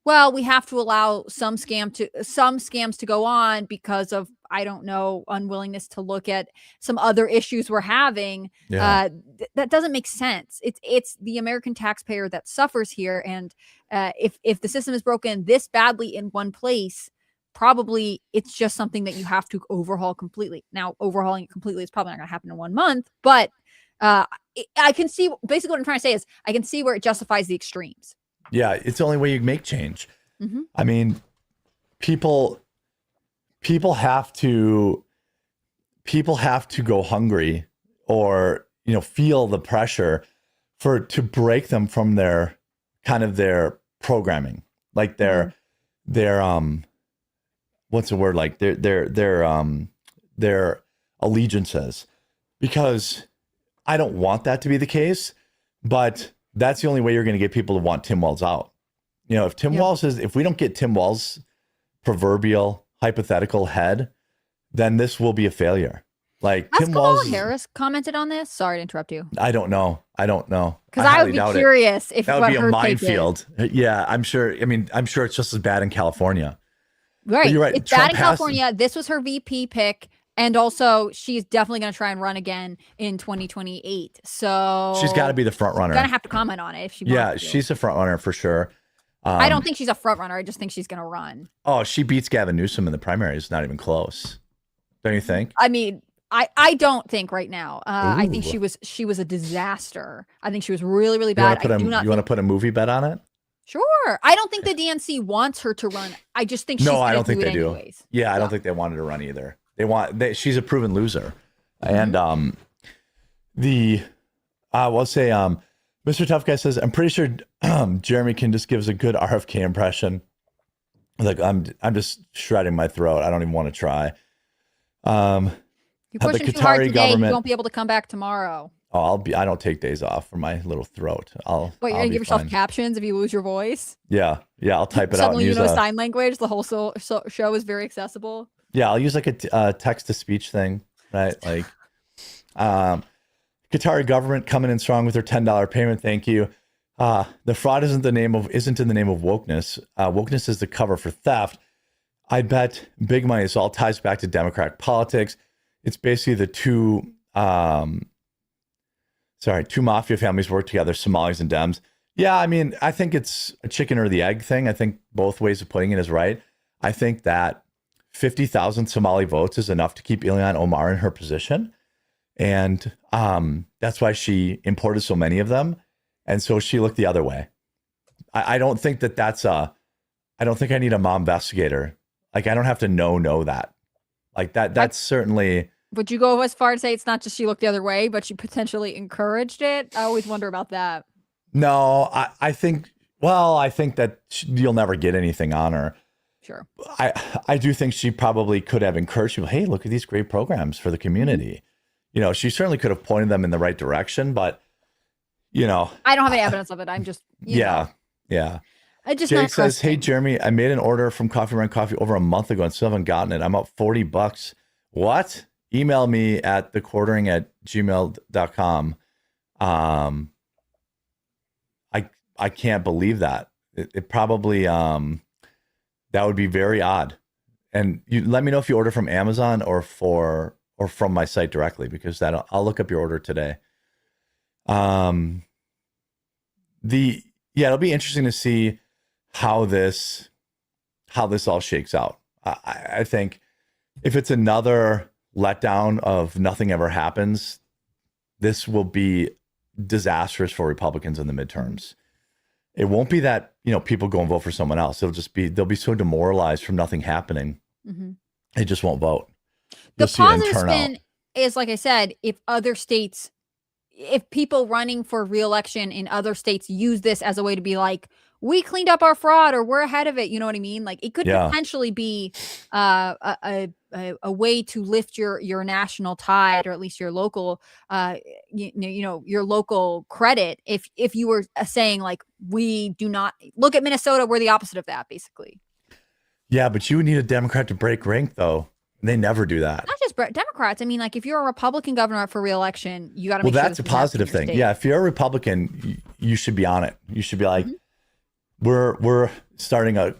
well, we have to allow some scams to go on because of, I don't know, unwillingness to look at some other issues we're having. That doesn't make sense. It's the American taxpayer that suffers here. And if the system is broken this badly in one place, probably it's just something that you have to overhaul completely. Now, overhauling it completely is probably not going to happen in 1 month, but I can see, basically what I'm trying to say is I can see where it justifies the extremes. Yeah, it's the only way you make change. I mean, people have to go hungry or, feel the pressure to break them from their programming, like their what's the word, like their allegiances, because I don't want that to be the case, but that's the only way you're going to get people to want Tim Walz out. If Tim Walz if we don't get Tim Walz's proverbial hypothetical head, then this will be a failure. Like, Has Tim Kamala Walz Harris commented on this? Sorry to interrupt you. I don't know. Because I would be curious if that would be a minefield. Yeah, I'm sure. I mean, I'm sure it's just as bad in California. Right. You're right. It's bad in California. This was her VP pick. And also, she's definitely going to try and run again in 2028. So she's got to be the front runner. She's going to have to comment on it if she wants to. Yeah, she's a front runner for sure. I don't think she's a front runner. I just think she's going to run. Oh, she beats Gavin Newsom in the primaries. Not even close. Don't you think? I mean, I don't think right now. I think she was a disaster. I think she was really, really bad. You want to put a movie bet on it? Sure. I don't think the DNC wants her to run. I just think she's going to do it anyways. No, I don't think they do. Yeah, I don't think they want her to run either. She's a proven loser. And we'll say Mr. Tough Guy says, I'm pretty sure Jeremy can just give us a good RFK impression. Like, I'm just shredding my throat. I don't even want to try. You're pushing too hard today. You won't be able to come back tomorrow. Oh, I don't take days off for my little throat. You're gonna give yourself captions if you lose your voice? Yeah, I'll type it out. Suddenly you know sign language. The whole show is very accessible. Yeah, I'll use like a text to speech thing, right? Like, Qatari government coming in strong with their $10 payment. Thank you. The fraud isn't in the name of wokeness. Wokeness is the cover for theft. I bet big money. This all ties back to Democratic politics. It's basically the two mafia families work together, Somalis and Dems. Yeah, I mean, I think it's a chicken or the egg thing. I think both ways of putting it is right. I think that 50,000 Somali votes is enough to keep Ilhan Omar in her position. And that's why she imported so many of them. And so she looked the other way. I don't think I don't think I need a mob investigator. Like, I don't have to know that. Like, that's certainly... Would you go as far as say it's not just she looked the other way, but she potentially encouraged it? I always wonder about that. No, I think that you'll never get anything on her. Sure. I do think she probably could have encouraged people, hey, look at these great programs for the community. You know, she certainly could have pointed them in the right direction, but you know, I don't have any evidence of it. I'm just, yeah. I just Jake not says, hey, trusting. Jeremy, I made an order from Coffee Run Coffee over a month ago and still haven't gotten it. I'm up $40. What? Email me at thequartering@gmail.com. I can't believe that. It probably, that would be very odd. And you let me know if you order from Amazon or from my site directly, because I'll look up your order today. It'll be interesting to see how this all shakes out. I think if it's another letdown of nothing ever happens, this will be disastrous for Republicans in the midterms. It won't be that, people go and vote for someone else. They'll be so demoralized from nothing happening. They just won't vote. The positive spin is, like I said, if people running for re-election in other states use this as a way to be like, we cleaned up our fraud or we're ahead of it. You know what I mean? Like, it could potentially be a way to lift your national tide, or at least your local, your local credit. If you were saying like, we do not look at Minnesota, we're the opposite of that, basically. Yeah, but you would need a Democrat to break rank, though. They never do that. Not just Democrats. I mean, like, if you're a Republican governor up for re-election, you got to make sure that's a positive thing. Yeah, if you're a Republican, you should be on it. You should be like, we're starting a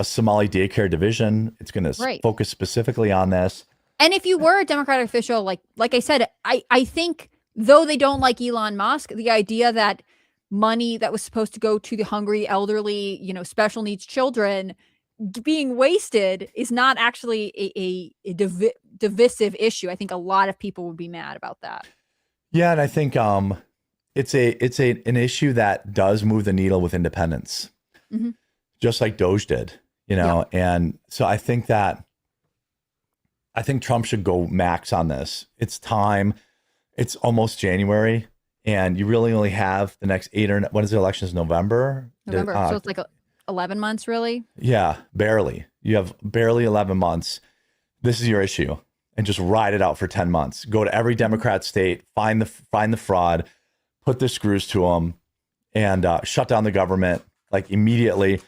Somali daycare division. It's going to focus specifically on this. And if you were a Democratic official, like I said, I think, though they don't like Elon Musk, the idea that money that was supposed to go to the hungry, elderly, special needs children being wasted is not actually a divisive issue. I think a lot of people would be mad about that. Yeah, and I think it's an issue that does move the needle with independents, just like Doge did, And so I think Trump should go max on this. It's time. It's almost January, and you really only have the next when is the election? Is November? So it's like 11 months, really? Yeah, barely. You have barely 11 months. This is your issue, and just ride it out for 10 months. Go to every Democrat state, find the fraud, put the screws to them, and shut down the government like immediately.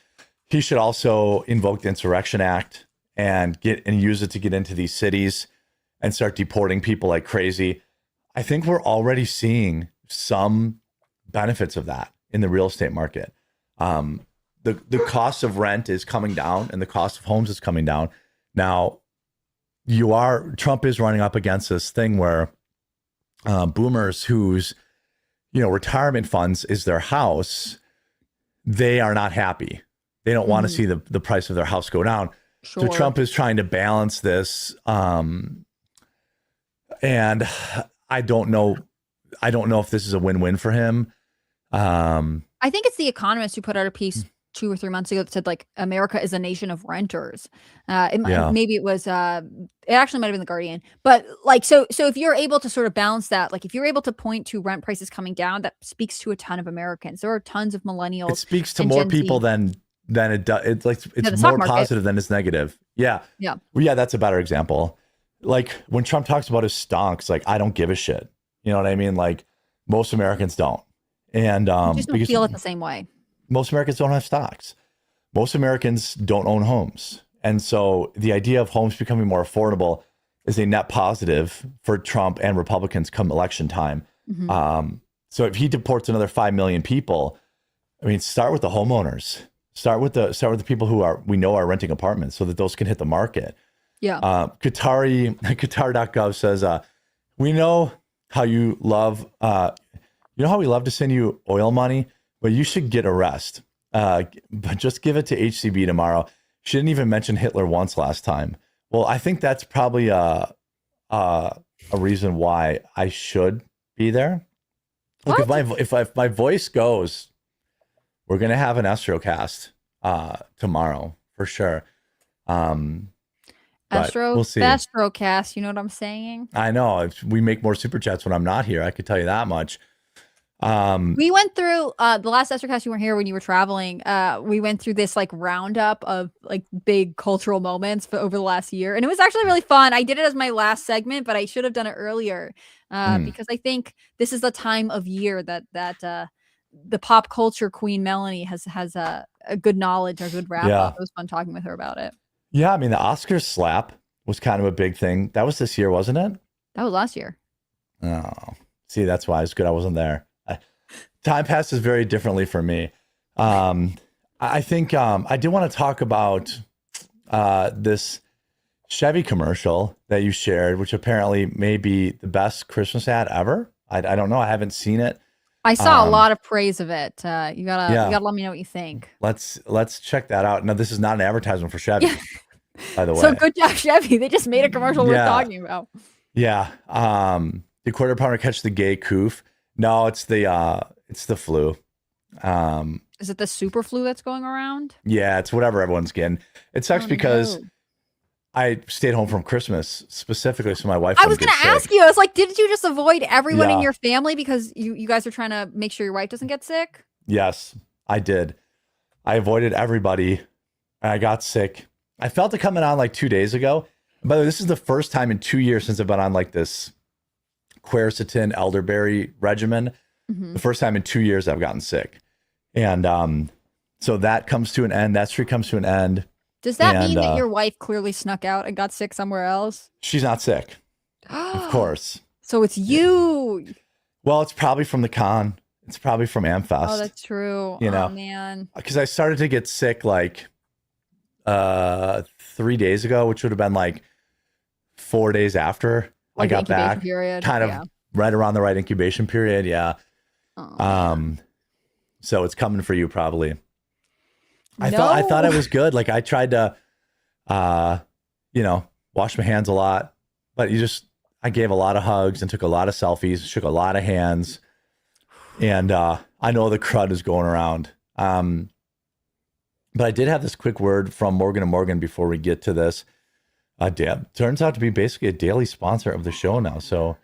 He should also invoke the Insurrection Act and use it to get into these cities and start deporting people like crazy. I think we're already seeing some benefits of that in the real estate market. The cost of rent is coming down and the cost of homes is coming down. Now, Trump is running up against this thing where boomers whose retirement funds is their house, they are not happy. They don't want to see the price of their house go down. Sure. So Trump is trying to balance this. And I don't know if this is a win-win for him. I think it's The Economist who put out a piece 2 or 3 months ago that said, like, America is a nation of renters. Maybe it was, it actually might've been The Guardian, but like, so if you're able to sort of balance that, like if you're able to point to rent prices coming down, that speaks to a ton of Americans. There are tons of millennials. It speaks to more people than it does. It's more positive than it's negative. Yeah. Yeah. Well, yeah. That's a better example. Like when Trump talks about his stonks, like, I don't give a shit. You know what I mean? Like, most Americans don't. And, just don't feel it the same way. Most Americans don't have stocks. Most Americans don't own homes. And so the idea of homes becoming more affordable is a net positive for Trump and Republicans come election time. So if he deports another 5 million people, I mean, start with the homeowners. Start with the people who we know are renting apartments so that those can hit the market. Yeah. Qatar.gov says, we know how you love, how we love to send you oil money, but you should get a rest. But just give it to HCB tomorrow. She didn't even mention Hitler once last time. Well, I think that's probably a reason why I should be there. Look, if my voice goes, we're gonna have an Astrocast tomorrow for sure. We'll see. Astrocast, you know what I'm saying? I know. We make more super chats when I'm not here. I could tell you that much. We went through the last Estercast you weren't here when you were traveling. We went through this like roundup of like big cultural moments for over the last year, and it was actually really fun. I did it as my last segment, but I should have done it earlier because I think this is the time of year that the pop culture queen Melanie has a good knowledge or good wrap up. It was fun talking with her about it. Yeah, I mean the Oscars slap was kind of a big thing. That was this year, wasn't it? That was last year. Oh, see, that's why it's good I wasn't there. Time passes very differently for me. I think I did want to talk about this Chevy commercial that you shared, which apparently may be the best Christmas ad ever. I don't know. I haven't seen it. I saw a lot of praise of it. You gotta let me know what you think. Let's check that out. Now, this is not an advertisement for Chevy, by the way. So good job, Chevy. They just made a commercial worth talking about. Yeah. The quarter pounder catch the gay coof. No, it's the flu. Is it the super flu that's going around? Yeah, it's whatever everyone's getting. It sucks because I stayed home from Christmas specifically so my wife. I was going to ask you. I was like, did you just avoid everyone in your family because you guys are trying to make sure your wife doesn't get sick? Yes, I did. I avoided everybody. And I got sick. I felt it coming on like 2 days ago. By the way, this is the first time in 2 years since I've been on like this quercetin elderberry regimen. The first time in 2 years I've gotten sick. And so that comes to an end. That streak comes to an end. Does that mean that your wife clearly snuck out and got sick somewhere else? She's not sick. Of course. So it's you. Well, it's probably from the con. It's probably from AmFest. Oh, that's true. You know, man. Because I started to get sick like 3 days ago, which would have been like 4 days after I got back. Period. Kind of right around the right incubation period. Yeah. So it's coming for you probably. I thought I was good. Like I tried to, wash my hands a lot, but I gave a lot of hugs and took a lot of selfies, shook a lot of hands. And I know the crud is going around. But I did have this quick word from Morgan & Morgan before we get to this. Deb turns out to be basically a daily sponsor of the show now. So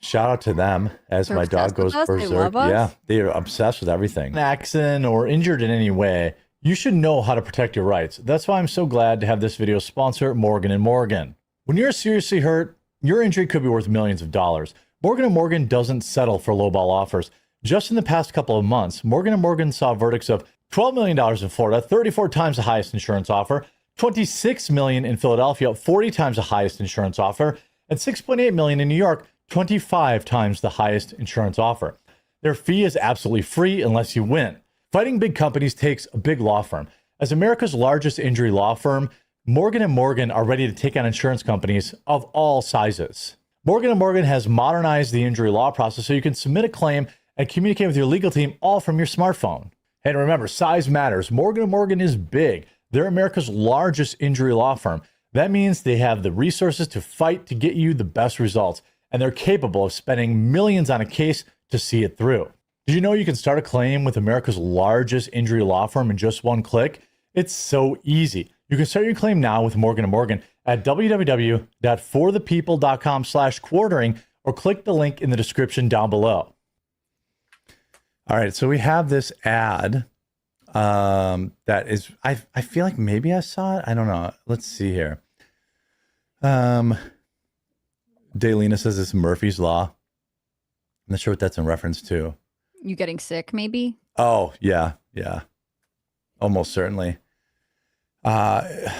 shout out to them as They're my dog goes obsessed with us? They berserk. love us? Yeah, they are obsessed with everything. Accident or injured in any way, you should know how to protect your rights. That's why I'm so glad to have this video sponsor Morgan & Morgan. When you're seriously hurt, your injury could be worth millions of dollars. Morgan & Morgan doesn't settle for lowball offers. Just in the past couple of months, Morgan & Morgan saw verdicts of $12 million in Florida, 34 times the highest insurance offer, $26 million in Philadelphia, 40 times the highest insurance offer, and $6.8 million in New York, 25 times the highest insurance offer. Their fee is absolutely free unless you win. Fighting big companies takes a big law firm. As America's largest injury law firm, Morgan & Morgan are ready to take on insurance companies of all sizes. Morgan & Morgan has modernized the injury law process so you can submit a claim and communicate with your legal team all from your smartphone. And remember, size matters. Morgan & Morgan is big. They're America's largest injury law firm. That means they have the resources to fight to get you the best results, and they're capable of spending millions on a case to see it through. Did you know you can start a claim with America's largest injury law firm in just one click? It's so easy. You can start your claim now with Morgan & Morgan at www.forthepeople.com/quartering or click the link in the description down below. All right, so we have this ad that is, I feel like maybe I saw it. I don't know. Let's see here. Daylina says it's Murphy's Law. I'm not sure what that's in reference to. You getting sick, maybe? Oh, yeah. Almost certainly. It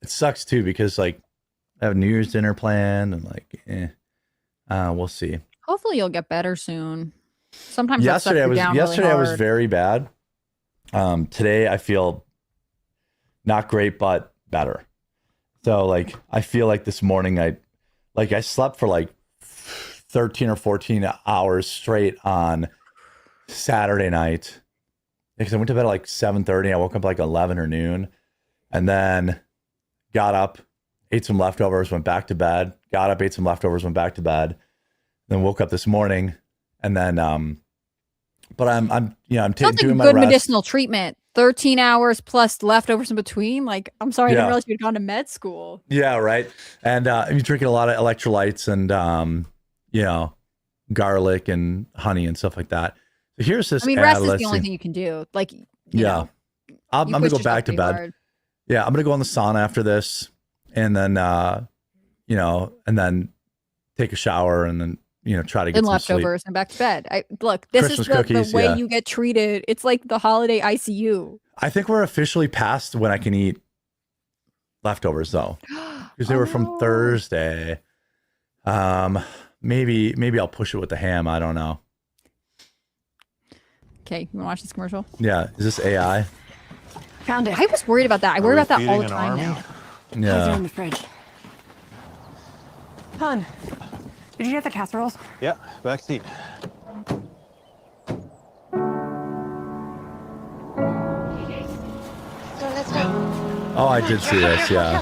sucks too because like I have New Year's dinner planned and like, we'll see. Hopefully you'll get better soon. Sometimes yesterday I was very bad. Today I feel not great but better. So like I feel like this morning I slept for like 13 or 14 hours straight on Saturday night because I went to bed at like 7:30. I woke up like 11 or noon and then got up, ate some leftovers, went back to bed, got up, ate some leftovers, went back to bed, then woke up this morning and then but I'm doing my good rest. Medicinal treatment. 13 hours plus leftovers in between. Like, I'm sorry, I didn't realize you'd gone to med school. Yeah, right. And you're drinking a lot of electrolytes and garlic and honey and stuff like that. Here's this. I mean, ad. rest is Let's the only see. thing you can do. Like, you Yeah. know, I'm you gonna pushed go yourself back to pretty bed. hard. Yeah, I'm gonna go in the sauna after this, and then and then take a shower, and then try to get And some sleep. leftovers and back to bed. Look, this Christmas is the cookies, way yeah. you get treated. It's like the holiday ICU. I think we're officially past when I can eat leftovers though, because they were from Thursday. Maybe I'll push it with the ham. I don't know. Okay, you want to watch this commercial? Yeah, is this AI? Found it. I was worried about that. I worry about that all the time now. Yeah. in the fridge. Hon, did you get the casseroles? Yeah, back seat. Oh, I did see this. Yeah.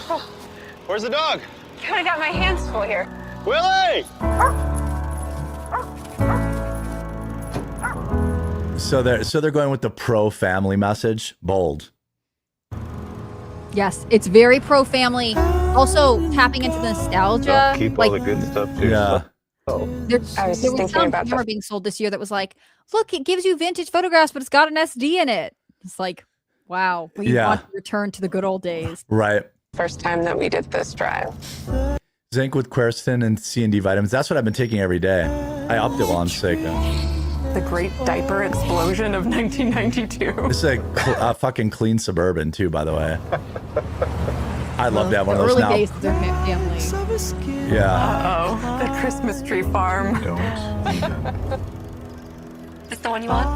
Where's the dog? I got my hands full here. Willie! So they're going with the pro family message. Bold. Yes, it's very pro family. Also tapping into the nostalgia. Keep like all the good stuff to Yeah. there was thinking some about camera this. being sold this year that was like, look, it gives you vintage photographs, but it's got an SD in it. It's like, wow, we Yeah. want to return to the good old days. Right. First time that we did this drive. Zinc with quercetin and C and D vitamins. That's what I've been taking every day. I upped it while I'm sick. The great diaper explosion of 1992. This is a fucking clean Suburban too, by the way. I love to have one of those Early now. days of their family. Yeah. Oh, the Christmas tree farm. Is the one you want?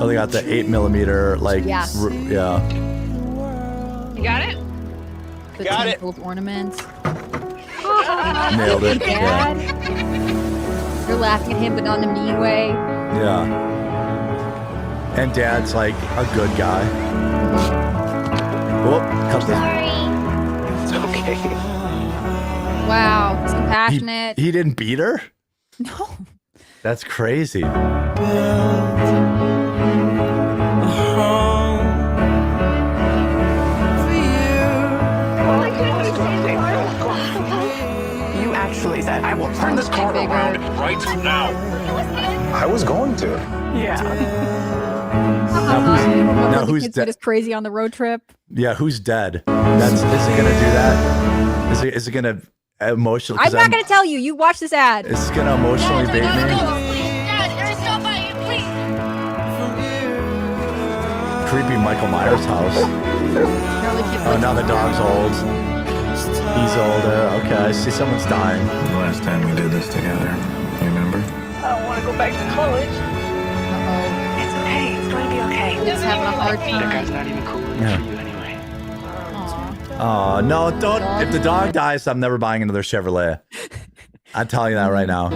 Oh, they got the 8mm like. Yeah. Yeah. You got it? The Got it. tinkled ornaments. Nailed it. Hey, Yeah. Dad. You're laughing at him, but not in a mean way. Yeah. And Dad's like a good guy. Oh, cut the- It's okay. Wow, he's compassionate. He didn't beat her? No. That's crazy. You actually said, I will turn this car Bigger. around right now. I was going to. Yeah. Now The who's kids dead? get us crazy on the road trip. Yeah, who's dead? Is it gonna do that? Is it gonna emotionally? I'm not going to tell you. You watch this ad. It's gonna emotionally bait me. Creepy Michael Myers house. Oh, now the dog's old. He's older. Okay, I see someone's dying. The last time we did this together, remember? I don't want to go back to college. Uh-oh. It's okay. It's going to be okay. He's having a hard time. not even cool enough Yeah. for you anyway. Aw. Oh no! Don't. If the dog dies, I'm never buying another Chevrolet. I'm telling you that right now.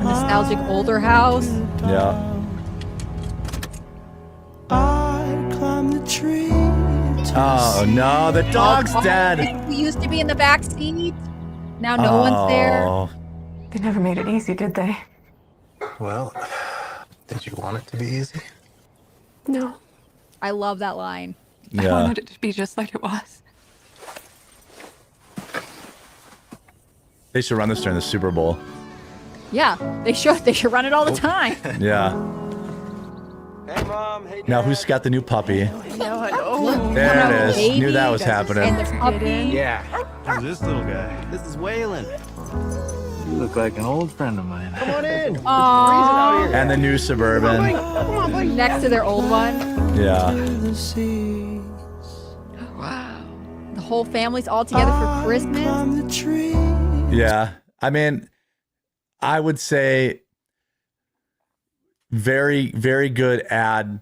Nostalgic older house. Yeah. Oh no! The dog's dead. Who used to be in the back seat. Now no one's there. Oh. They never made it easy, did they? Well, did you want it to be easy? No. I love that line. I Yeah. wanted it to be just like it was. They should run this during the Super Bowl. Yeah, they should. They should run it all the time. Yeah. Hey, Mom. Hey, Now who's got the new puppy? Look, There it is. baby. Knew that was And happening. the puppy. Yeah. Who's this little guy? This is Waylon. You look like an old friend of mine. Come on in. Aww. And the new Suburban. Next to their old one. Yeah. Wow. The whole family's all together for Christmas. Yeah. I mean, I would say very, very good ad.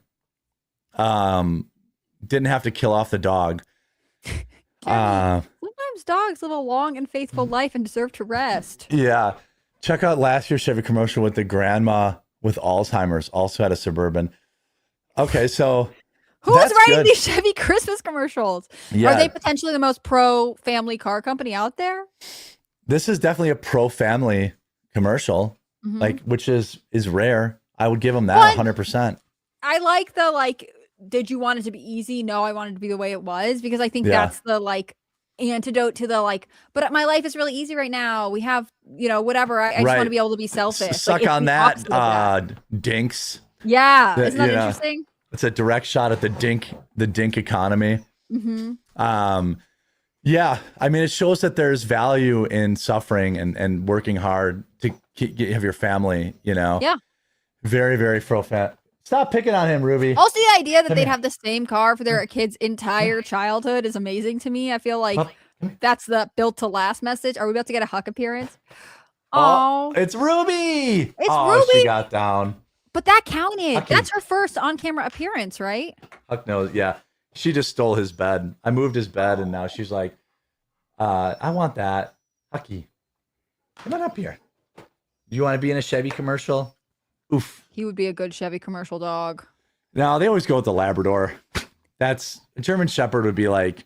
Didn't have to kill off the dog. Sometimes dogs live a long and faithful life and deserve to rest. Yeah. Check out last year's Chevy commercial with the grandma with Alzheimer's, also had a Suburban. Okay, so Who's that's writing good. these Chevy Christmas commercials? Yeah. Are they potentially the most pro family car company out there? This is definitely a pro family commercial, Mhm. like which is rare. I would give them that What? 100%. I like the did you want it to be easy? No, I wanted it to be the way it was, because I think Yeah. that's the antidote to the like, but my life is really easy right now. We have, whatever. I just want to be able to be selfish. Suck it's on the that, opposite of dinks. Yeah. That, Isn't that interesting? It's a direct shot at the dink economy. Yeah. I mean, it shows that there's value in suffering and working hard to have your family, Yeah. Very, very pro-fat. Stop picking on him, Ruby. Also, the idea that they'd have the same car for their kids' entire childhood is amazing to me. I feel like that's the built to last message. Are we about to get a Huck appearance? Oh, it's Ruby. It's Ruby. Ruby. She got down. But that counted. Hucky. That's her first on-camera appearance, right? Huck knows. Yeah. She just stole his bed. I moved his bed, and now she's like, I want that. Hucky, come on up here. Do you want to be in a Chevy commercial? Oof. He would be a good Chevy commercial dog. No, they always go with the Labrador. That's a German Shepherd would be like,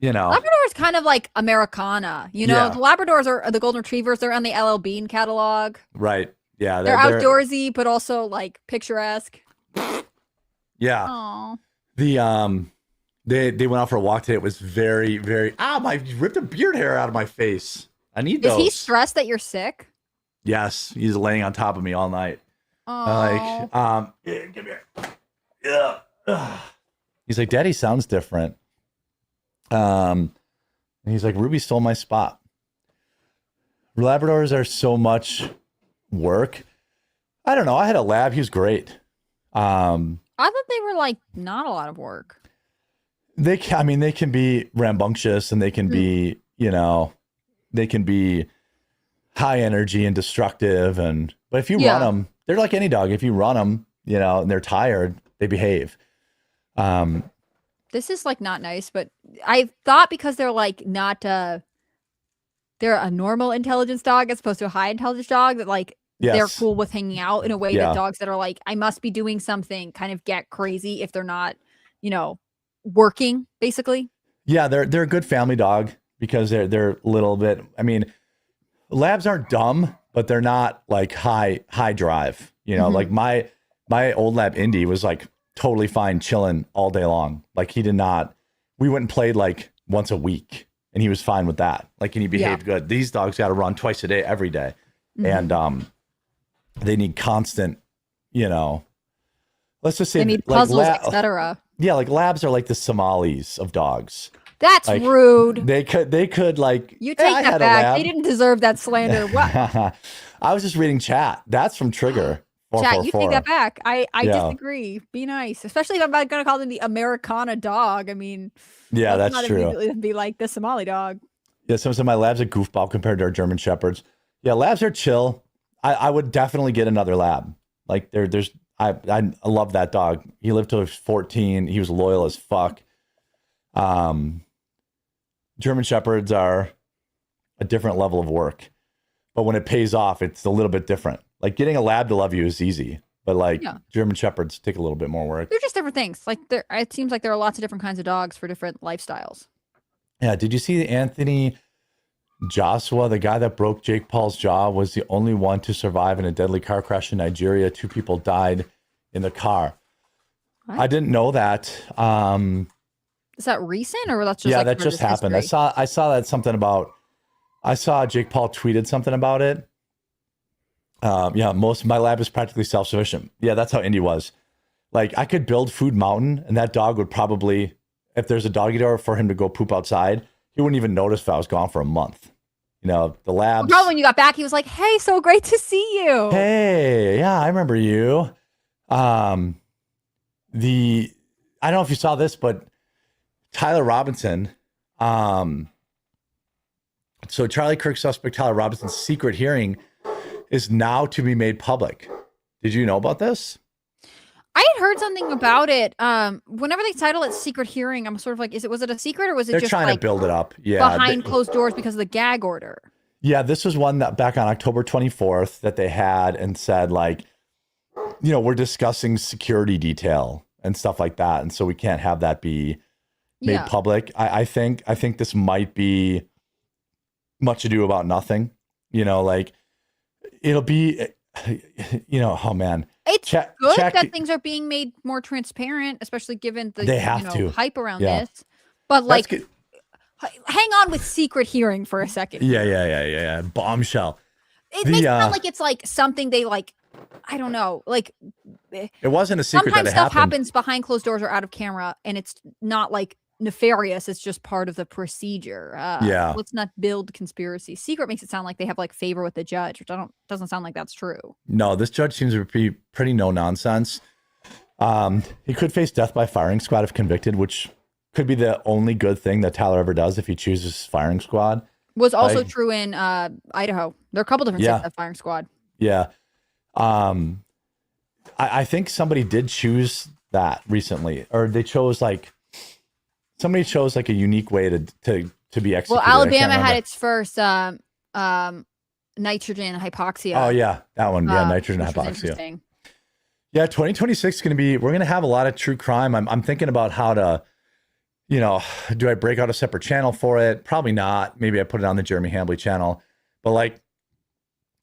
Labrador is kind of like Americana. The Labradors are the Golden Retrievers. They're on the LL Bean catalog. Right. Yeah. They're outdoorsy, but also like picturesque. Yeah. Aww. They went out for a walk today. It was very, very. I ripped a beard hair out of my face. I need those. Is he stressed that you're sick? Yes, he's laying on top of me all night. Oh. Come here. Yeah. He's like, Daddy sounds different. And he's like, Ruby stole my spot. Labradors are so much work. I don't know. I had a lab. He was great. I thought they were like not a lot of work. They can be rambunctious and they can be, they can be high energy and destructive. But if you run them, they're like any dog. If you run them, and they're tired, they behave. This is like not nice, but I thought because they're like not, they're a normal intelligence dog as opposed to a high intelligence dog that like they're cool with hanging out in a way that dogs that are like, I must be doing something kind of get crazy if they're not, working basically. Yeah. They're a good family dog because they're a little bit, labs aren't dumb, but they're not like high drive, like my old lab Indy was like totally fine chilling all day long. Like we went and played like once a week and he was fine with that. Like, and he behaved good. These dogs got to run twice a day, every day. And, they need constant, let's just say they need puzzles, etc. Yeah. Like labs are like the Somalis of dogs. That's like, rude. They could like, you take that back. They didn't deserve that slander. What? I was just reading chat. That's from Trigger. Chat, you take that back. I disagree. Be nice, especially if I'm going to call them the Americana dog. Yeah, that's not true. Immediately be like the Somali dog. Yeah, some of my labs are goofball compared to our German Shepherds. Yeah, labs are chill. I would definitely get another lab. Like I love that dog. He lived till he was 14. He was loyal as fuck. German Shepherds are a different level of work, but when it pays off, it's a little bit different. Like getting a lab to love you is easy, but German Shepherds take a little bit more work. They're just different things. Like it seems like there are lots of different kinds of dogs for different lifestyles. Yeah. Did you see Anthony Joshua, the guy that broke Jake Paul's jaw, was the only one to survive in a deadly car crash in Nigeria? 2 people died in the car. What? I didn't know that. Is that recent or that's just that just happened? History? I saw that something about. I saw Jake Paul tweeted something about it. Most of my lab is practically self-sufficient. Yeah, that's how Indy was. Like I could build Food Mountain, and that dog would probably, if there's a doggy door for him to go poop outside, he wouldn't even notice if I was gone for a month. The labs. Probably when you got back, he was like, "Hey, so great to see you." Hey, yeah, I remember you. I don't know if you saw this, but Tyler Robinson. So Charlie Kirk suspect Tyler Robinson's secret hearing is now to be made public. Did you know about this? I had heard something about it. Whenever they title it secret hearing, I'm sort of like, was it a secret or was it They're just trying to build it up? Yeah. Behind closed doors because of the gag order. Yeah, this was one that back on October 24th that they had and said like, we're discussing security detail and stuff like that. And so we can't have that be made public. I think this might be much ado about nothing, like it'll be, oh man. It's good that things are being made more transparent, especially given the they have to. hype around this. But like Hang on with secret hearing for a second. Yeah. Bombshell. It makes it sound like it's like something they like. I don't know. Like it wasn't a secret sometimes that it stuff happened. happens behind closed doors or out of camera, and it's not like nefarious. It's just part of the procedure. Let's not build conspiracy. Secret makes it sound like they have like favor with the judge, which doesn't sound like that's true. No, this judge seems to be pretty no nonsense. He could face death by firing squad if convicted, which could be the only good thing that Tyler ever does if he chooses firing squad. Was also true in Idaho. There are a couple different states that have firing squad. Yeah. I think somebody did choose that recently, or they chose somebody chose like a unique way to be executed. Well, Alabama had its first nitrogen hypoxia. Oh yeah, that one. Yeah, nitrogen hypoxia. Yeah, 2026 is going to be. We're going to have a lot of true crime. I'm thinking about how to. Do I break out a separate channel for it? Probably not. Maybe I put it on the Jeremy Hambley channel. But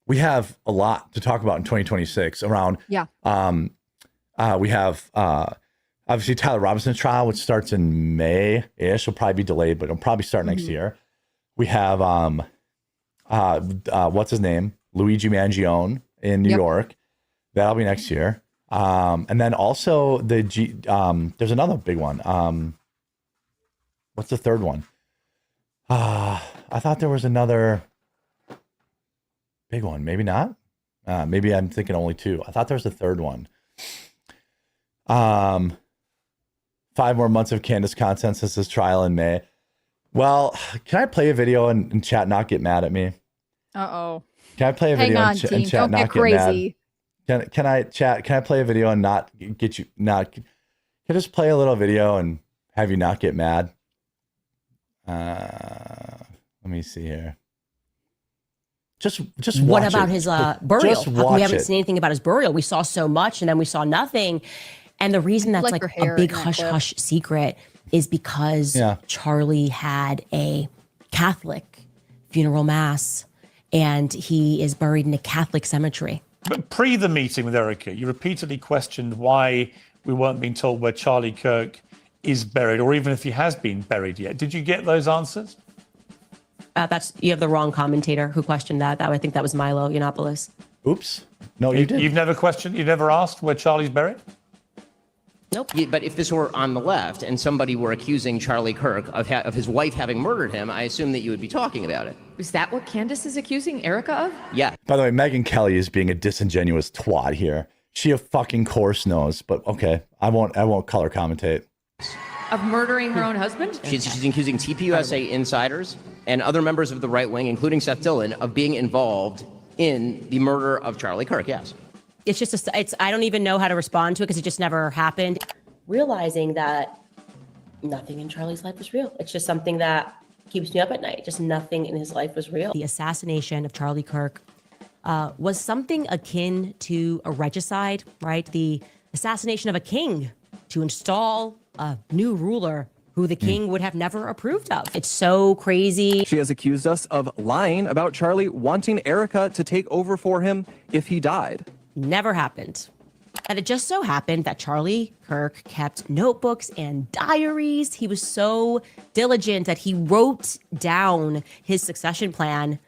we have a lot to talk about in 2026 around. Yeah. We have obviously Tyler Robinson's trial, which starts in May-ish. It'll probably be delayed, but it'll probably start next year. We have what's his name? Luigi Mangione in New York. That'll be next year. And then also there's another big one. What's the third one? I thought there was another big one. Maybe not. Maybe I'm thinking only two. I thought there was a third one. 5 more months of Candace Consensus's trial in May. Well, can I play a video and chat not get mad at me? Uh-oh. Can I play a video and chat Don't not get crazy. Mad? Can I play a video and not get you not? Can I just play a little video and have you not get mad? Let me see here. Just what watch about it. his burial? Just watch we haven't it. seen anything about his burial. We saw so much and then we saw nothing. And the reason that's like a big hush secret is because Charlie had a Catholic funeral mass and he is buried in a Catholic cemetery. But pre the meeting with Erica, you repeatedly questioned why we weren't being told where Charlie Kirk is buried, or even if he has been buried yet. Did you get those answers? You have the wrong commentator who questioned that. I think that was Milo Yiannopoulos. Oops. No, you didn't. You've never questioned, you've never asked where Charlie's buried? Nope. Yeah, but if this were on the left and somebody were accusing Charlie Kirk of his wife having murdered him, I assume that you would be talking about it. Is that what Candace is accusing Erica of? Yeah. By the way, Megyn Kelly is being a disingenuous twat here. She of fucking course knows, but okay, I won't color commentate. Of murdering her own husband? She's accusing TPUSA insiders and other members of the right wing, including Seth Dillon, of being involved in the murder of Charlie Kirk. Yes. It's just I don't even know how to respond to it because it just never happened. Realizing that nothing in Charlie's life was real. It's just something that keeps me up at night. Just nothing in his life was real. The assassination of Charlie Kirk was something akin to a regicide, right? The assassination of a king to install a new ruler who the king would have never approved of. It's so crazy. She has accused us of lying about Charlie wanting Erica to take over for him if he died. Never happened. And it just so happened that Charlie Kirk kept notebooks and diaries. He was so diligent that he wrote down his succession plan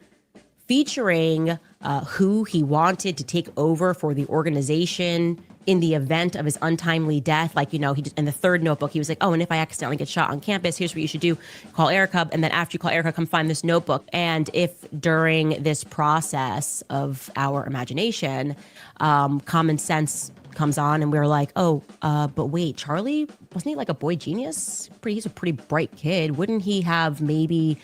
featuring who he wanted to take over for the organization in the event of his untimely death. Like, he just, in the third notebook, he was like, oh, and if I accidentally get shot on campus, here's what you should do. Call Erica. And then after you call Erica, come find this notebook. And if during this process of our imagination, common sense comes on and we're like, but wait, Charlie, wasn't he like a boy genius? He's a pretty bright kid. Wouldn't he have maybe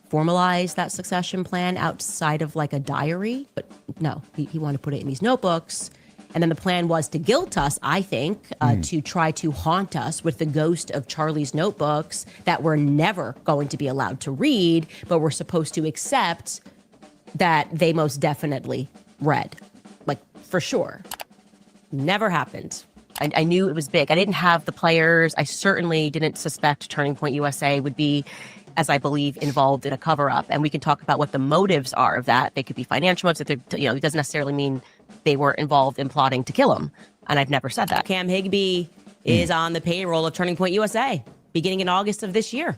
formalized that succession plan outside of like a diary? But no, he wanted to put it in these notebooks. And then the plan was to guilt us, I think, to try to haunt us with the ghost of Charlie's notebooks that we're never going to be allowed to read, but we're supposed to accept that they most definitely read. Like, for sure. Never happened. I knew it was big. I didn't have the players. I certainly didn't suspect Turning Point USA would be, as I believe, involved in a cover-up. And we can talk about what the motives are of that. They could be financial motives. It doesn't necessarily mean they were involved in plotting to kill him. And I've never said that. Cam Higbee is on the payroll of Turning Point USA beginning in August of this year.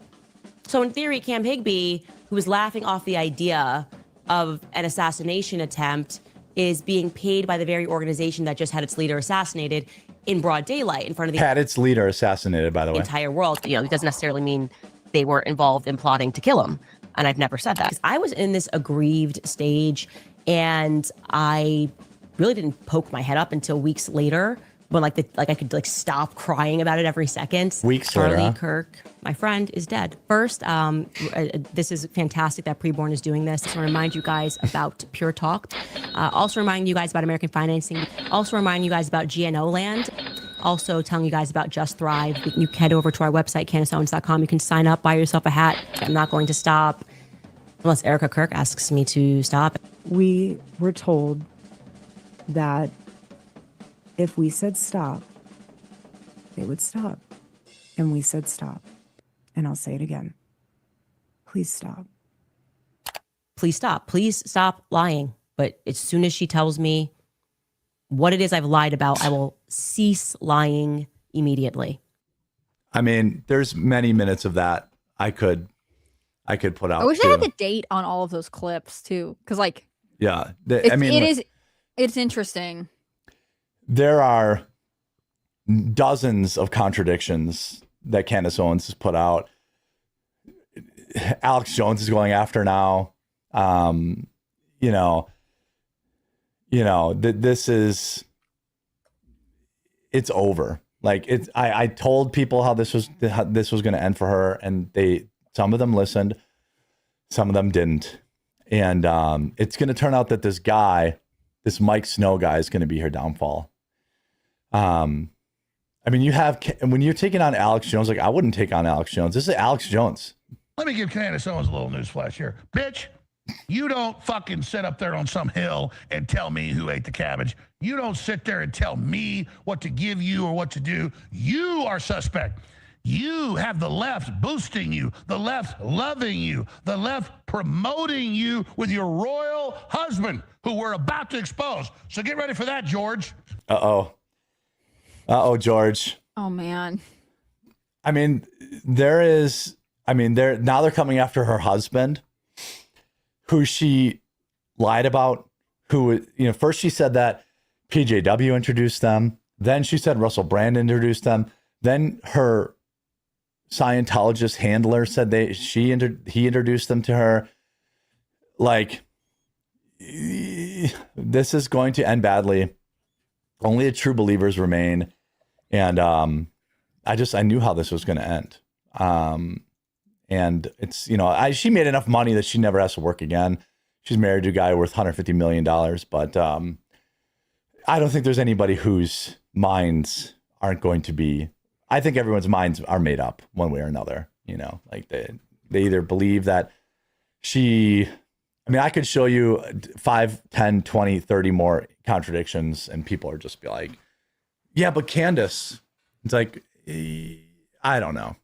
So in theory, Cam Higbee, who was laughing off the idea of an assassination attempt, is being paid by the very organization that just had its leader assassinated in broad daylight in front of the Had its leader assassinated, by the way. entire world. You know, it doesn't necessarily mean they were involved in plotting to kill him. And I've never said that. 'Cause I was in this aggrieved stage, and I really didn't poke my head up until weeks later, when I could stop crying about it every second. Weeks later, Charlie huh? Kirk, my friend, is dead. First, this is fantastic that Preborn is doing this. I just want to remind you guys about Pure Talk. Also reminding you guys about American financing. Also reminding you guys about GNO land. Also telling you guys about Just Thrive. You can head over to our website, CandaceOwens.com. You can sign up, buy yourself a hat. I'm not going to stop unless Erica Kirk asks me to stop. We were told that if we said stop, they would stop. And we said stop. And I'll say it again. Please stop. Please stop. Please stop lying. But as soon as she tells me what it is I've lied about, I will cease lying immediately. I mean, there's many minutes of that I could put out. I wish too. I had the date on all of those clips too, because like, Yeah, it's interesting. There are dozens of contradictions that Candace Owens has put out. Alex Jones is going after now. This is, it's over. Like I told people how this was going to end for her, and some of them listened, some of them didn't. And it's going to turn out that this Mike Snow guy is going to be her downfall. I mean, when you're taking on Alex Jones, like I wouldn't take on Alex Jones. This is Alex Jones. Let me give Candace Owens a little news flash here. Bitch, you don't fucking sit up there on some hill and tell me who ate the cabbage. You don't sit there and tell me what to give you or what to do. You are suspect. You have the left boosting you, the left loving you, the left promoting you with your royal husband, who we're about to expose. So get ready for that, George. Uh-oh, George. Oh man. I mean, now they're coming after her husband, who she lied about, first she said that PJW introduced them. Then she said Russell Brand introduced them. Then her Scientologist handler said he introduced them to her. Like, this is going to end badly. Only the true believers remain. And I knew how this was going to end. And it's, she made enough money that she never has to work again. She's married to a guy worth $150 million. But I don't think there's anybody whose minds aren't going to be, I think everyone's minds are made up one way or another. Like they either believe that I could show you 5, 10, 20, 30 more contradictions, and people are just be like, yeah, but Candace, it's like, I don't know.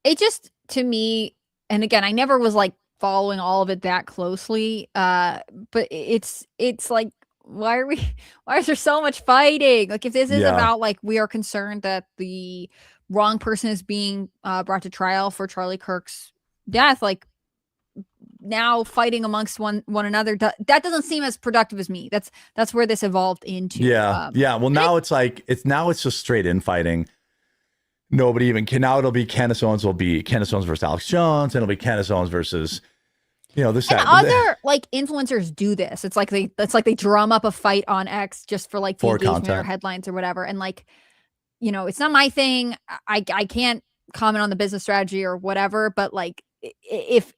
It just, to me, and again, I never was like following all of it that closely, but it's like, why is there so much fighting? Like, if this is about like, we are concerned that the wrong person is being brought to trial for Charlie Kirk's death, like now fighting amongst one another, that doesn't seem as productive as me. That's where this evolved into. Well, now it's just straight infighting. Nobody even can. Now it'll be Candace Owens versus Alex Jones, and it'll be Candace Owens versus, this. And other like influencers do this. It's like they drum up a fight on X just for like the engagement or headlines or whatever. And like, it's not my thing. I can't comment on the business strategy or whatever. But like, if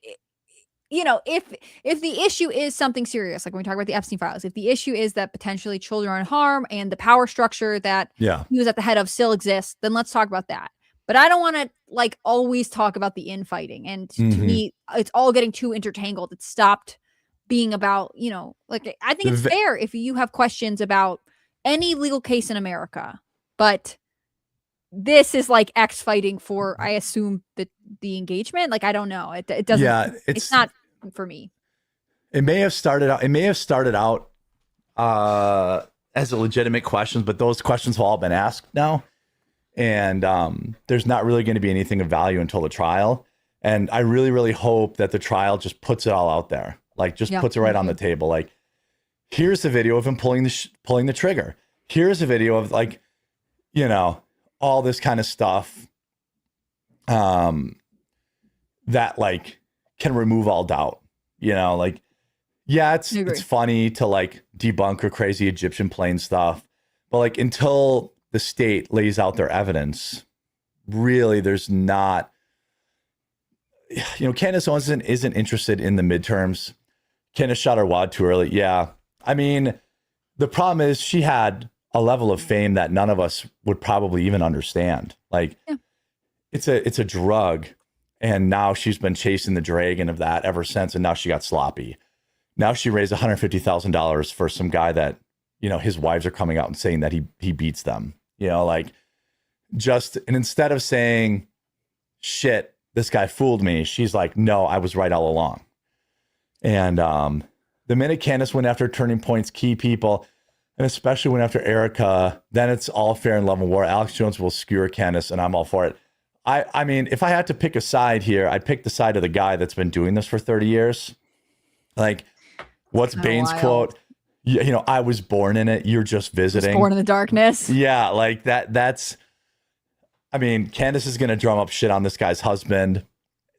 the issue is something serious, like when we talk about the Epstein files, if the issue is that potentially children are in harm and the power structure that he was at the head of still exists, then let's talk about that. But I don't want to like always talk about the infighting. And to me, it's all getting too intertangled. It stopped being about, like, I think it's fair if you have questions about any legal case in America, but this is like X fighting for, I assume, the engagement. Like, I don't know. It doesn't. Yeah, it's not for me. It may have started out as a legitimate questions, but those questions have all been asked now. and there's not really going to be anything of value until the trial. And I really, really hope that the trial just puts it all out there, like just puts it right on the table. Like, here's the video of him pulling the trigger. Here's a video of, like, you know, all this kind of stuff that like can remove all doubt. You know, like, yeah, it's funny to like debunk or crazy Egyptian plane stuff, but like until the state lays out their evidence, really, there's not. You know, Candace Owens isn't interested in the midterms. Candace shot her wad too early. Yeah, I mean, the problem is she had a level of fame that none of us would probably even understand. Like, it's a drug, and now she's been chasing the dragon of that ever since. And now she got sloppy. Now she raised $150,000 for some guy that, you know, his wives are coming out and saying that he beats them. You know, like, and instead of saying, shit, this guy fooled me, she's like, no, I was right all along. And the minute Candace went after Turning Point's key people, and especially went after Erica, then it's all fair and love and war. Alex Jones will skewer Candace, and I'm all for it. I mean, if I had to pick a side here, I'd pick the side of the guy that's been doing this for 30 years. Like, what's Bane's quote? You know, I was born in it. You're just visiting. Born in the darkness. Yeah, like that's. I mean, Candace is going to drum up shit on this guy's husband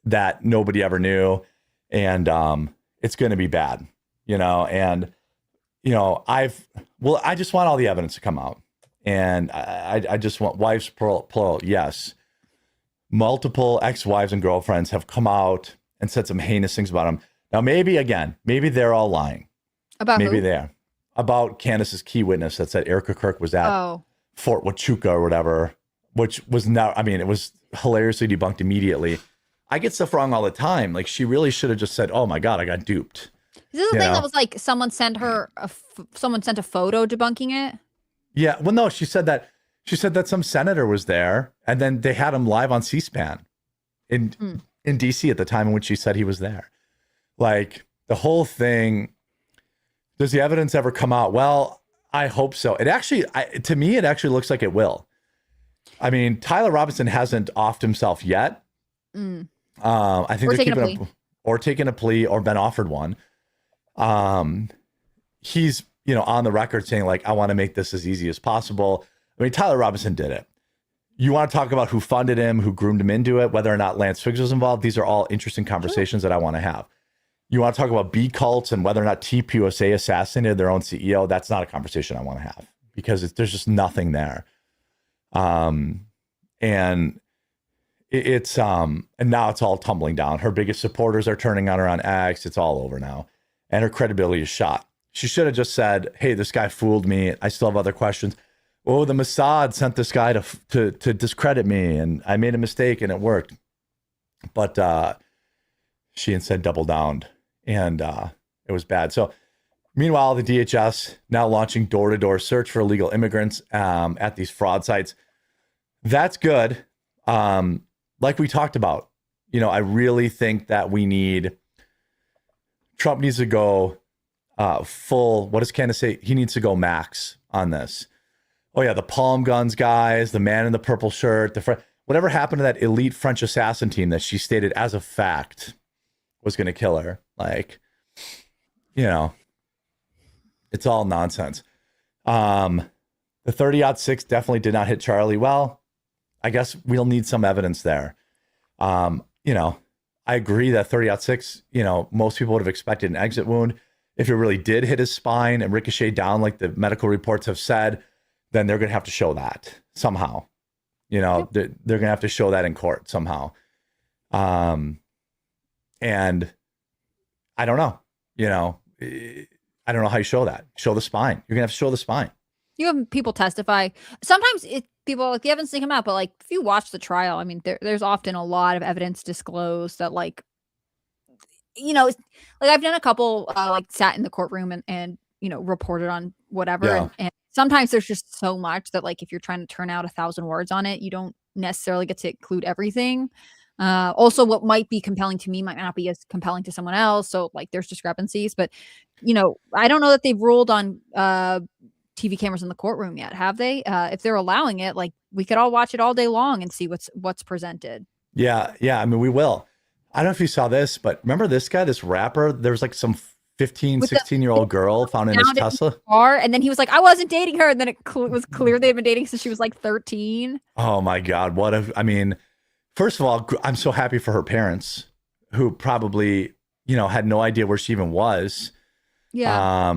that nobody ever knew, and it's going to be bad, you know. And you know, I just want all the evidence to come out, and I just want wives plural. Yes, multiple ex-wives and girlfriends have come out and said some heinous things about him. Now, maybe they're all lying. About maybe who? they're about Candace's key witness that said Erica Kirk was at Fort Huachuca or whatever. Which was not, I mean, it was hilariously debunked immediately. I get stuff wrong all the time. Like, she really should have just said, oh my God, I got duped. Is this the thing that was like someone sent a photo debunking it? Yeah. Well, no, she said that some senator was there, and then they had him live on C-SPAN in DC at the time in which she said he was there. Like, the whole thing, does the evidence ever come out? Well, I hope so. It actually, to me, it actually looks like it will. I mean, Tyler Robinson hasn't offed himself yet. I think they're taking a plea or been offered one. He's, you know, on the record saying, like, I want to make this as easy as possible. I mean, Tyler Robinson did it. You want to talk about who funded him, who groomed him into it, whether or not Lance Figgs was involved. These are all interesting conversations that I want to have. You want to talk about B cults and whether or not TPUSA assassinated their own CEO. That's not a conversation I want to have because there's just nothing there. And it's and now it's all tumbling down. Her biggest supporters are turning on her on X. It's all over now, and her credibility is shot. She should have just said, hey, this guy fooled me. I still have other questions. Oh, the Mossad sent this guy to discredit me, and I made a mistake, and it worked. But she instead doubled down, and it was bad. So meanwhile, the DHS now launching door-to-door search for illegal immigrants at these fraud sites. That's good. Like we talked about, you know, I really think that Trump needs to go full. What does Candace say? He needs to go max on this. Oh yeah, the palm guns guys, the man in the purple shirt, whatever happened to that elite French assassin team that she stated as a fact was going to kill her. Like, you know, it's all nonsense. The 30-06 definitely did not hit Charlie. Well, I guess we'll need some evidence there. You know, I agree that 30-06, you know, most people would have expected an exit wound. If it really did hit his spine and ricochet down, like the medical reports have said, then they're going to have to show that somehow. You know, they're going to have to show that in court somehow. And I don't know, you know, I don't know how you show that. Show the spine. You're going to have to show the spine. You have people testify. Sometimes people like the evidence didn't come out, but like if you watch the trial, I mean, there's often a lot of evidence disclosed that, like, you know, like I've done a couple like sat in the courtroom and you know reported on whatever, and sometimes there's just so much that like if you're trying to turn out 1,000 words on it, you don't necessarily get to include everything. Also, what might be compelling to me might not be as compelling to someone else. So like there's discrepancies, but you know, I don't know that they've ruled on TV cameras in the courtroom yet, have they? If they're allowing it, like we could all watch it all day long and see what's presented. Yeah. I mean, we will. I don't know if you saw this, but remember this guy, this rapper? There was like some 15, 16-year-old girl found in his Tesla. Car, and then he was like, I wasn't dating her. And then it was clear they'd been dating since she was like 13. Oh my God. I mean, first of all, I'm so happy for her parents who probably, had no idea where she even was. Yeah.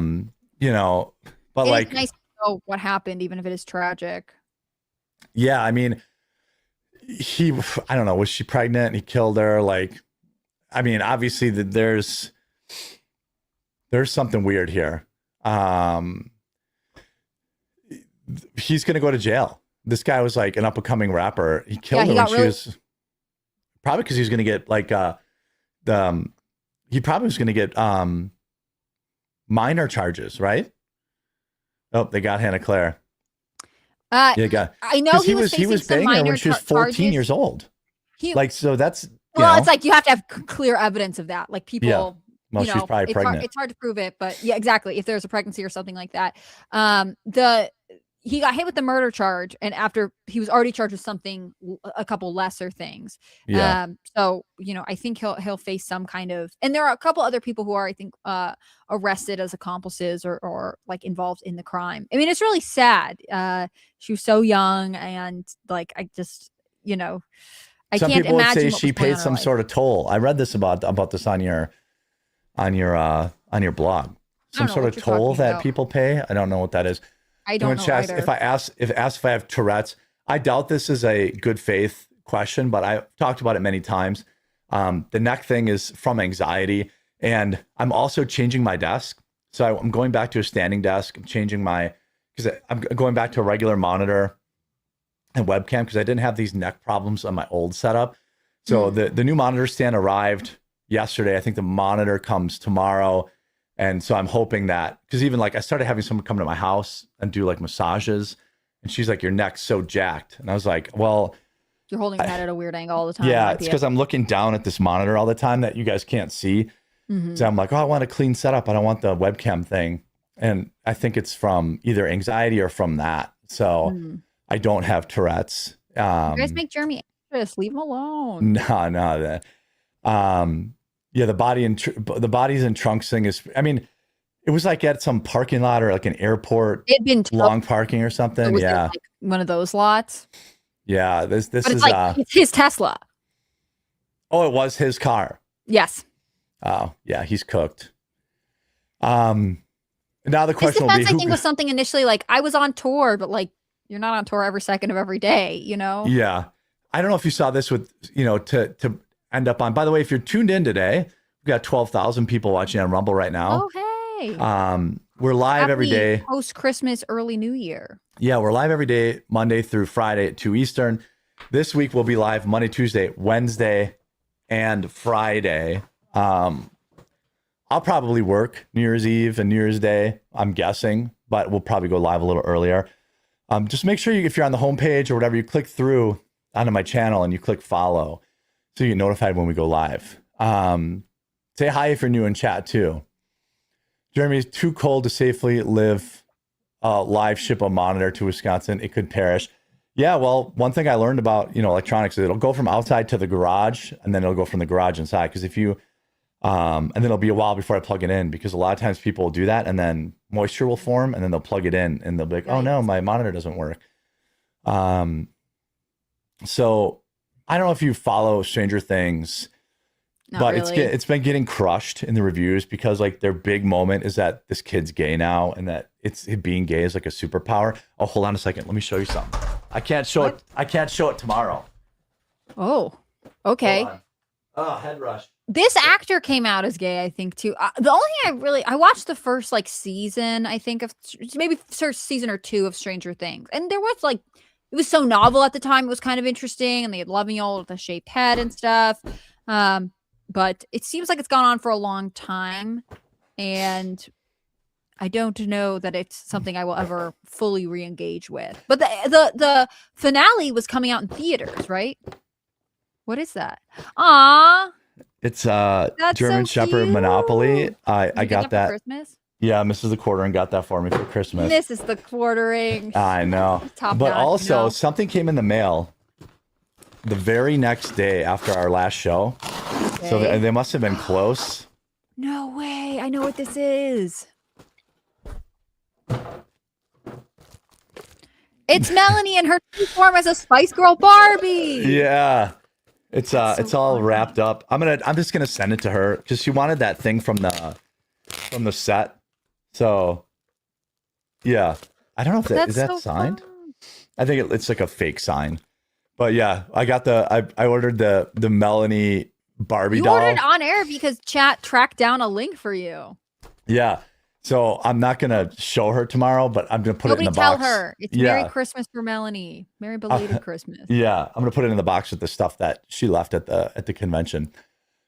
But it's nice to know what happened, even if it is tragic. Yeah. I mean, I don't know, was she pregnant and he killed her? Like, I mean, obviously there's something weird here. He's going to go to jail. This guy was like an up and coming rapper. He killed her when she was probably because he was going to get like, he probably was going to get, minor charges, right? Oh, they got Hannah Claire. I know he was banging her when she was 14 charges. years old. So that's it's like you have to have clear evidence of that. Like people, yeah. Well, she's probably pregnant. It's hard to prove it, but yeah, exactly. If there's a pregnancy or something like that, he got hit with the murder charge, and after he was already charged with something, a couple lesser things. Yeah. So I think he'll face some kind of, and there are a couple other people who are, I think, arrested as accomplices or like involved in the crime. I mean, it's really sad. She was so young, and like I just, I some can't people would imagine say she paid some sort of toll. I read this about this on your blog. Some sort of toll that people pay. I don't know what that is. I don't know either. If I have Tourette's, I doubt this is a good faith question, but I've talked about it many times. The neck thing is from anxiety, and I'm also changing my desk. So I'm going back to a standing desk. I'm changing because I'm going back to a regular monitor and webcam because I didn't have these neck problems on my old setup. So the new monitor stand arrived yesterday. I think the monitor comes tomorrow. And so I'm hoping that, because even like I started having someone come to my house and do like massages, and she's like, your neck's so jacked. And I was like, well, you're holding your head at a weird angle all the time. Yeah, it's because I'm looking down at this monitor all the time that you guys can't see. So I'm like, oh, I want a clean setup. I don't want the webcam thing. And I think it's from either anxiety or from that. So I don't have Tourette's. You guys make Jeremy anxious. Leave him alone. No. Yeah, the bodies in trunks thing is, I mean, it was like at some parking lot or like an airport, it'd been long parking or something. Was yeah. Like one of those lots. Yeah. This but is it's like, it's his Tesla. Oh, it was his car. Yes. Oh yeah. He's cooked. Now the question will be, I think was something initially like I was on tour, but like you're not on tour every second of every day, Yeah. I don't know if you saw this with, to end up on. By the way, if you're tuned in today, we've got 12,000 people watching on Rumble right now. Oh, hey. We're live every day. Post-Christmas, early New Year. Yeah, we're live every day, Monday through Friday at 2 Eastern. This week we'll be live Monday, Tuesday, Wednesday, and Friday. I'll probably work New Year's Eve and New Year's Day, I'm guessing, but we'll probably go live a little earlier. Just make sure if you're on the homepage or whatever, you click through onto my channel and you click follow, so you get notified when we go live. Say hi if you're new in chat too. Jeremy, too cold to safely live live ship a monitor to Wisconsin. It could perish. Yeah, well, one thing I learned about electronics is it'll go from outside to the garage, and then it'll go from the garage inside. Because if you and then it'll be a while before I plug it in, because a lot of times people will do that, and then moisture will form, and then they'll plug it in, and they'll be like, "Oh no, my monitor doesn't work." So I don't know if you follow Stranger Things, but really. It's been getting crushed in the reviews because like their big moment is that this kid's gay now, and that being gay is like a superpower. Oh, hold on a second. Let me show you something. I can't show it. I can't show it tomorrow. Oh, okay. Oh, head rush. This actor came out as gay, I think, too. The only thing I watched the first like season, I think, of maybe first season or two of Stranger Things, and there was like. It was so novel at the time. It was kind of interesting, and they had Le'Veon with a shaved head and stuff. But it seems like it's gone on for a long time, and I don't know that it's something I will ever fully re-engage with. But the finale was coming out in theaters, right? What is that? Aw, it's German Shepherd Monopoly. I got that. For Christmas? Yeah, Mrs. the Quartering got that for me for Christmas. This is the quartering. I know. Top But notch, also, no. something came in the mail the very next day after our last show. So Okay. they must have been close. No way. I know what this is. It's Melanie in her true form as a Spice Girl Barbie. Yeah. It's all wrapped up. I'm just gonna send it to her because she wanted that thing from the set. So yeah. I don't know if is that so signed? I think it's like a fake sign. But yeah, I got I ordered the Melanie Barbie You doll. ordered on air because chat tracked down a link for you. Yeah. So I'm not gonna show her tomorrow, but I'm gonna put Nobody it in the tell box. her. It's Merry Christmas for Melanie. Merry belated Christmas. Yeah, I'm gonna put it in the box with the stuff that she left at the convention.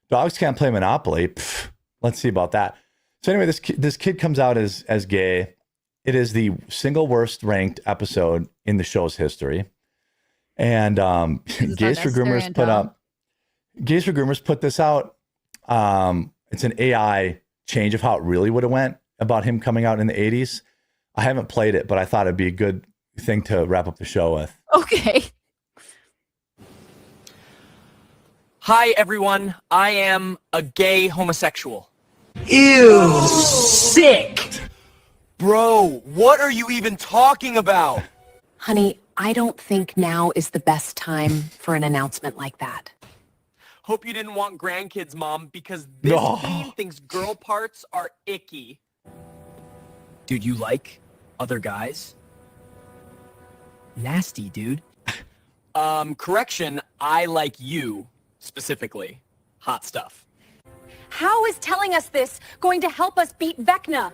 Dogs can't play Monopoly. Pff, let's see about that. So anyway, this kid comes out as gay. It is the single worst ranked episode in the show's history. And Gays for Groomers put this out. It's an AI change of how it really would have went about him coming out in the 80s. I haven't played it, but I thought it'd be a good thing to wrap up the show with. Okay. Hi, everyone. I am a gay homosexual. Ew, sick. Bro, what are you even talking about? Honey, I don't think now is the best time for an announcement like that. Hope you didn't want grandkids, Mom, because this queen thinks girl parts are icky. Dude, you like other guys? Nasty, dude. Correction, I like you, specifically. Hot stuff. How is telling us this going to help us beat Vecna?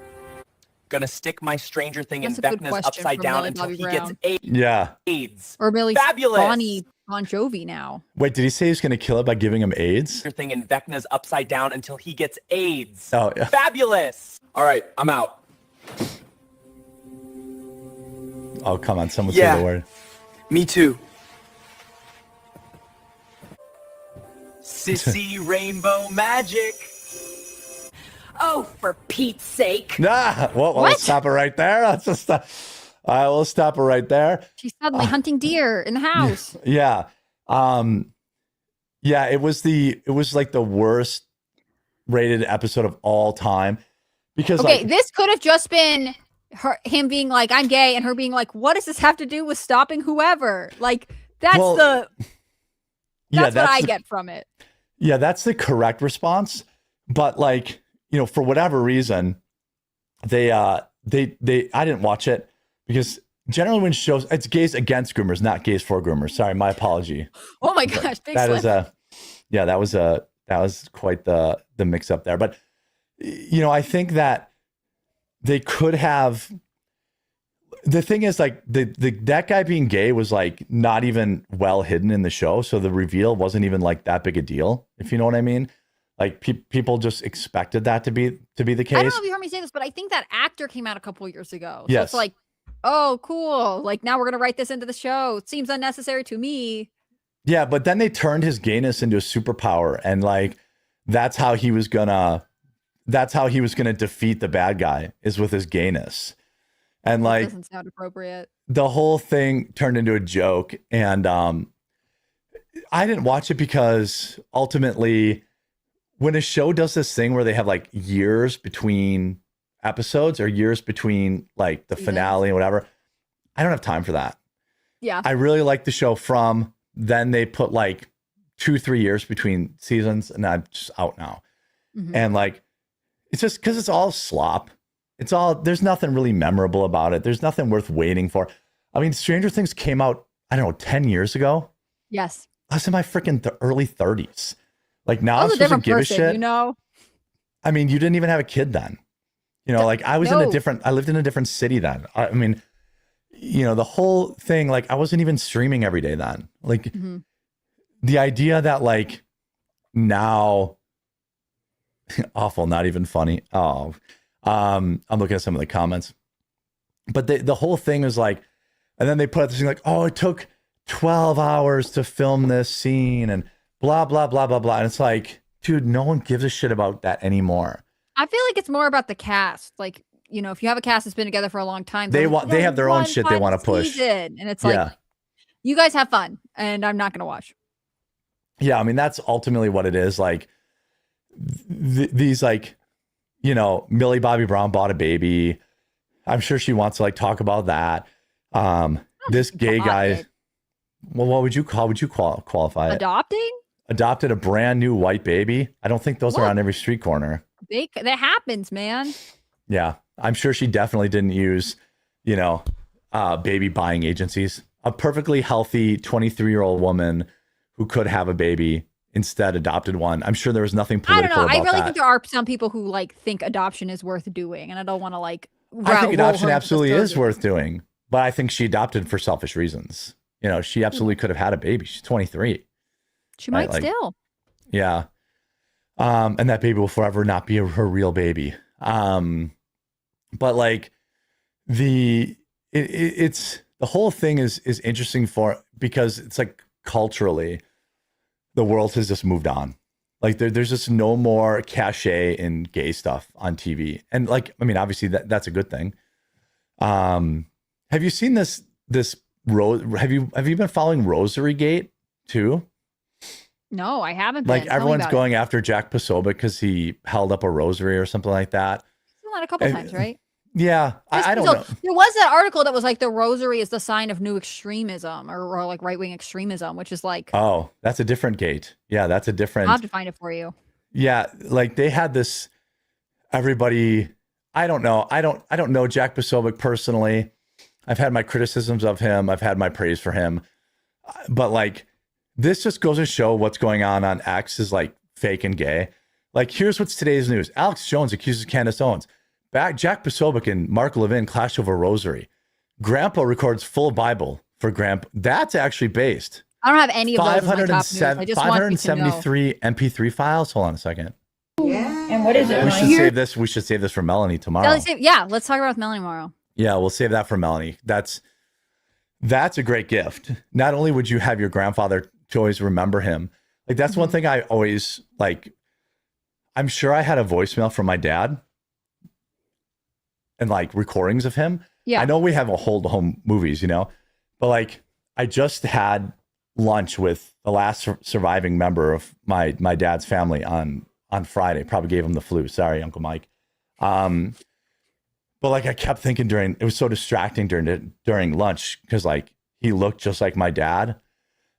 Gonna stick my Stranger Thing in That's a good Vecna's question upside from down Millie until Bobby he Brown. gets Yeah. AIDS. Or Billy Fabulous. Bonnie Bon Jovi now. Wait, did he say he's gonna kill it by giving him AIDS? Stranger Thing in Vecna's upside down until he gets AIDS. Oh yeah. Fabulous. All right, I'm out. Oh come on, someone Yeah. say the word. Me too. Sissy Rainbow Magic. Oh, for Pete's sake. Nah, well, let's stop it right there. Let's just I will stop it right there. She's suddenly hunting deer in the house. Yeah. Yeah, it was like the worst rated episode of all time. Because Okay, like this could have just been him being like, I'm gay, and her being like, what does this have to do with stopping whoever? Like, that's what I get from it. Yeah, that's the correct response. But like, you know, for whatever reason, they I didn't watch it because generally when shows it's gays against groomers, not gays for groomers. Sorry, my apology. Oh my gosh, big That slip. that was quite the mix up there. But you know, I think that they could have. The thing is, like that guy being gay was like not even well hidden in the show, so the reveal wasn't even like that big a deal. If you know what I mean, like people just expected that to be the case. I don't know if you heard me say this, but I think that actor came out a couple years ago. So Yes. it's like, oh, cool. Like now we're gonna write this into the show. It seems unnecessary to me. Yeah, but then they turned his gayness into a superpower, and like that's how he was gonna defeat the bad guy is with his gayness. And That like doesn't sound appropriate. the whole thing turned into a joke. And I didn't watch it because ultimately when a show does this thing where they have like years between episodes or years between like the finale and whatever, I don't have time for that. Yeah. I really like the show from then they put like 2-3 years between seasons and I'm just out now. Mhm. And like, it's just because it's all slop. It's all, there's nothing really memorable about it. There's nothing worth waiting for. I mean, Stranger Things came out, I don't know, 10 years ago. Yes. I was in my freaking early 30s. Like now I I'm was a supposed to different give a person, shit. you know? I mean, you didn't even have a kid then. You know, like I was in No. a different, I lived in a different city then. I mean, you know, the whole thing, like I wasn't even streaming every day then. Like Mhm. the idea that like now, awful, not even funny. Oh, I'm looking at some of the comments, but the whole thing was like, and then they put out this thing like, oh, it took 12 hours to film this scene and blah, blah, blah, blah, blah. And it's like, dude, no one gives a shit about that anymore. I feel like it's more about the cast. Like, you know, if you have a cast that's been together for a long time, They they're have their own one shit they final want to push. season. And it's Yeah. like, you guys have fun, and I'm not going to watch. Yeah, I mean, that's ultimately what it is. Like, these, like, you know, Millie Bobby Brown bought a baby. I'm sure she wants to, like, talk about that. This gay guy, well, what would you qualify it? Adopted a brand new white baby. I don't think those are on every street corner. That happens, man. Yeah, I'm sure she definitely didn't use, you know, baby buying agencies. A perfectly healthy 23-year-old woman who could have a baby instead adopted one. I'm sure there was nothing political I don't know. I about really that. think there are some people who like think adoption is worth doing, and I don't want to like. I think adoption absolutely is worth doing, but I think she adopted for selfish reasons. You know, she absolutely could have had a baby. She's 23. She might still. Yeah. And that baby will forever not be her real baby. But like it's the whole thing is interesting because it's like culturally the world has just moved on. Like there's just no more cachet in gay stuff on TV. And like, I mean, obviously that's a good thing. Have you seen this have you been following Rosary Gate too? No, I haven't. Like everyone's going after Jack Posobiec because he held up a rosary or something like that. He's done that a couple times, right? Yeah, I don't know. There was that article that was like the rosary is the sign of new extremism or like right wing extremism, which is like, oh, that's a different gate. Yeah, that's a different. I'll have to find it for you. Yeah, like they had this. Everybody, I don't know. I don't know Jack Posobiec personally. I've had my criticisms of him. I've had my praise for him, but like this just goes to show what's going on X is like fake and gay. Like here's what's today's news: Alex Jones accuses Candace Owens. Jack Posobiec and Mark Levin clash over rosary. Grandpa records full Bible for Grandpa. That's actually based. I don't have any of those in my top news. I just want you to know. 573 MP3 files. Hold on a second. Yeah. And what is it? We should save this. We should save this for Melanie tomorrow. Yeah, let's talk about Melanie tomorrow. Yeah, we'll save that for Melanie. That's a great gift. Not only would you have your grandfather to always remember him, like that's one thing I always like. I'm sure I had a voicemail from my dad and like recordings of him. Yeah. I know we have a whole home movies, you know, but like I just had lunch with the last surviving member of my dad's family on Friday. Probably gave him the flu. Sorry, Uncle Mike. But like I kept thinking it was so distracting during lunch because like he looked just like my dad.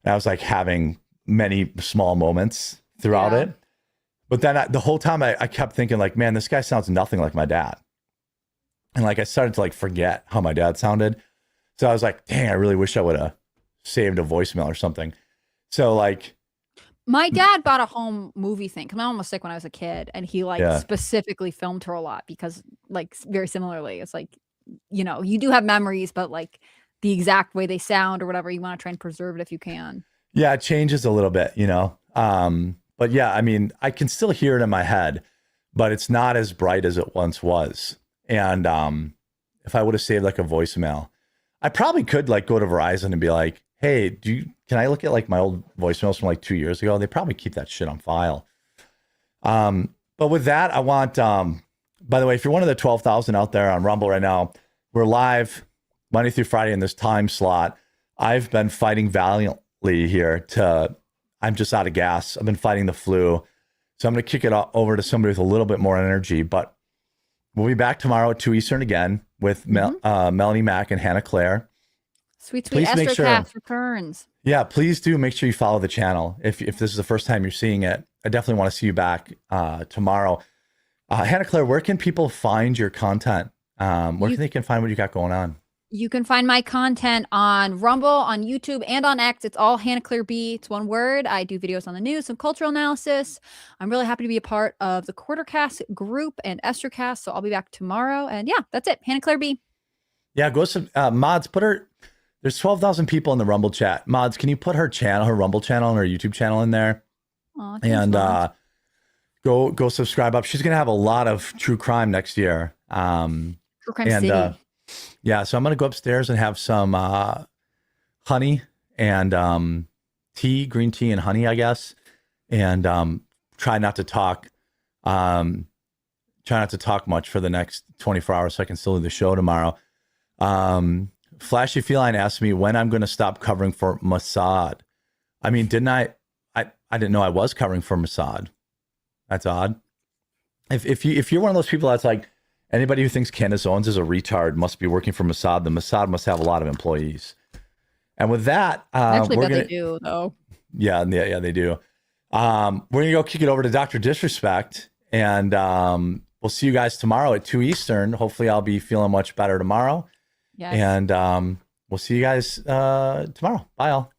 And I was like having many small moments throughout it. But then the whole time I kept thinking like, man, this guy sounds nothing like my dad. And like I started to like forget how my dad sounded. So I was like, dang, I really wish I would have saved a voicemail or something. So like my dad bought a home movie thing. Cause my mom was sick when I was a kid, and he like specifically filmed her a lot because like very similarly, it's like, you know, you do have memories, but like the exact way they sound or whatever, you want to try and preserve it if you can. Yeah, it changes a little bit, you know. But yeah, I mean, I can still hear it in my head, but it's not as bright as it once was. And if I would have saved like a voicemail, I probably could like go to Verizon and be like, hey, can I look at like my old voicemails from like 2 years ago? They probably keep that shit on file. But with that, I want, by the way, if you're one of the 12,000 out there on Rumble right now, we're live Monday through Friday in this time slot. I've been fighting valiantly here I'm just out of gas. I've been fighting the flu. So I'm going to kick it over to somebody with a little bit more energy, but we'll be back tomorrow at 2 Eastern again with Melanie Mack and Hannah Claire. Sweet Esther Cast returns. Yeah, please do make sure you follow the channel. If this is the first time you're seeing it, I definitely want to see you back tomorrow. Hannah Claire, where can people find your content? Where can they find what you got going on? You can find my content on Rumble, on YouTube, and on X. It's all Hannah Claire B. It's one word. I do videos on the news, some cultural analysis. I'm really happy to be a part of the Quartercast group and Estercast, so I'll be back tomorrow. And yeah, that's it. Hannah Claire B. Yeah, go some mods. Put her. There's 12,000 people in the Rumble chat. Mods, can you put her Rumble channel, and her YouTube channel in there? Aw, and go subscribe up. She's gonna have a lot of true crime next year. True Crime City. Yeah, so I'm going to go upstairs and have some honey and tea, green tea and honey, I guess, and try not to talk try not to talk much for the next 24 hours so I can still do the show tomorrow. Flashy Feline asked me when I'm going to stop covering for Mossad. I mean, didn't I didn't know I was covering for Mossad. That's odd. If you're one of those people that's like, anybody who thinks Candace Owens is a retard must be working for Mossad. The Mossad must have a lot of employees. And with that, Actually, we're bet gonna, they do though. Yeah, they do. We're gonna go kick it over to Dr. Disrespect, and we'll see you guys tomorrow at 2 Eastern. Hopefully, I'll be feeling much better tomorrow. Yes. And we'll see you guys tomorrow. Bye, all.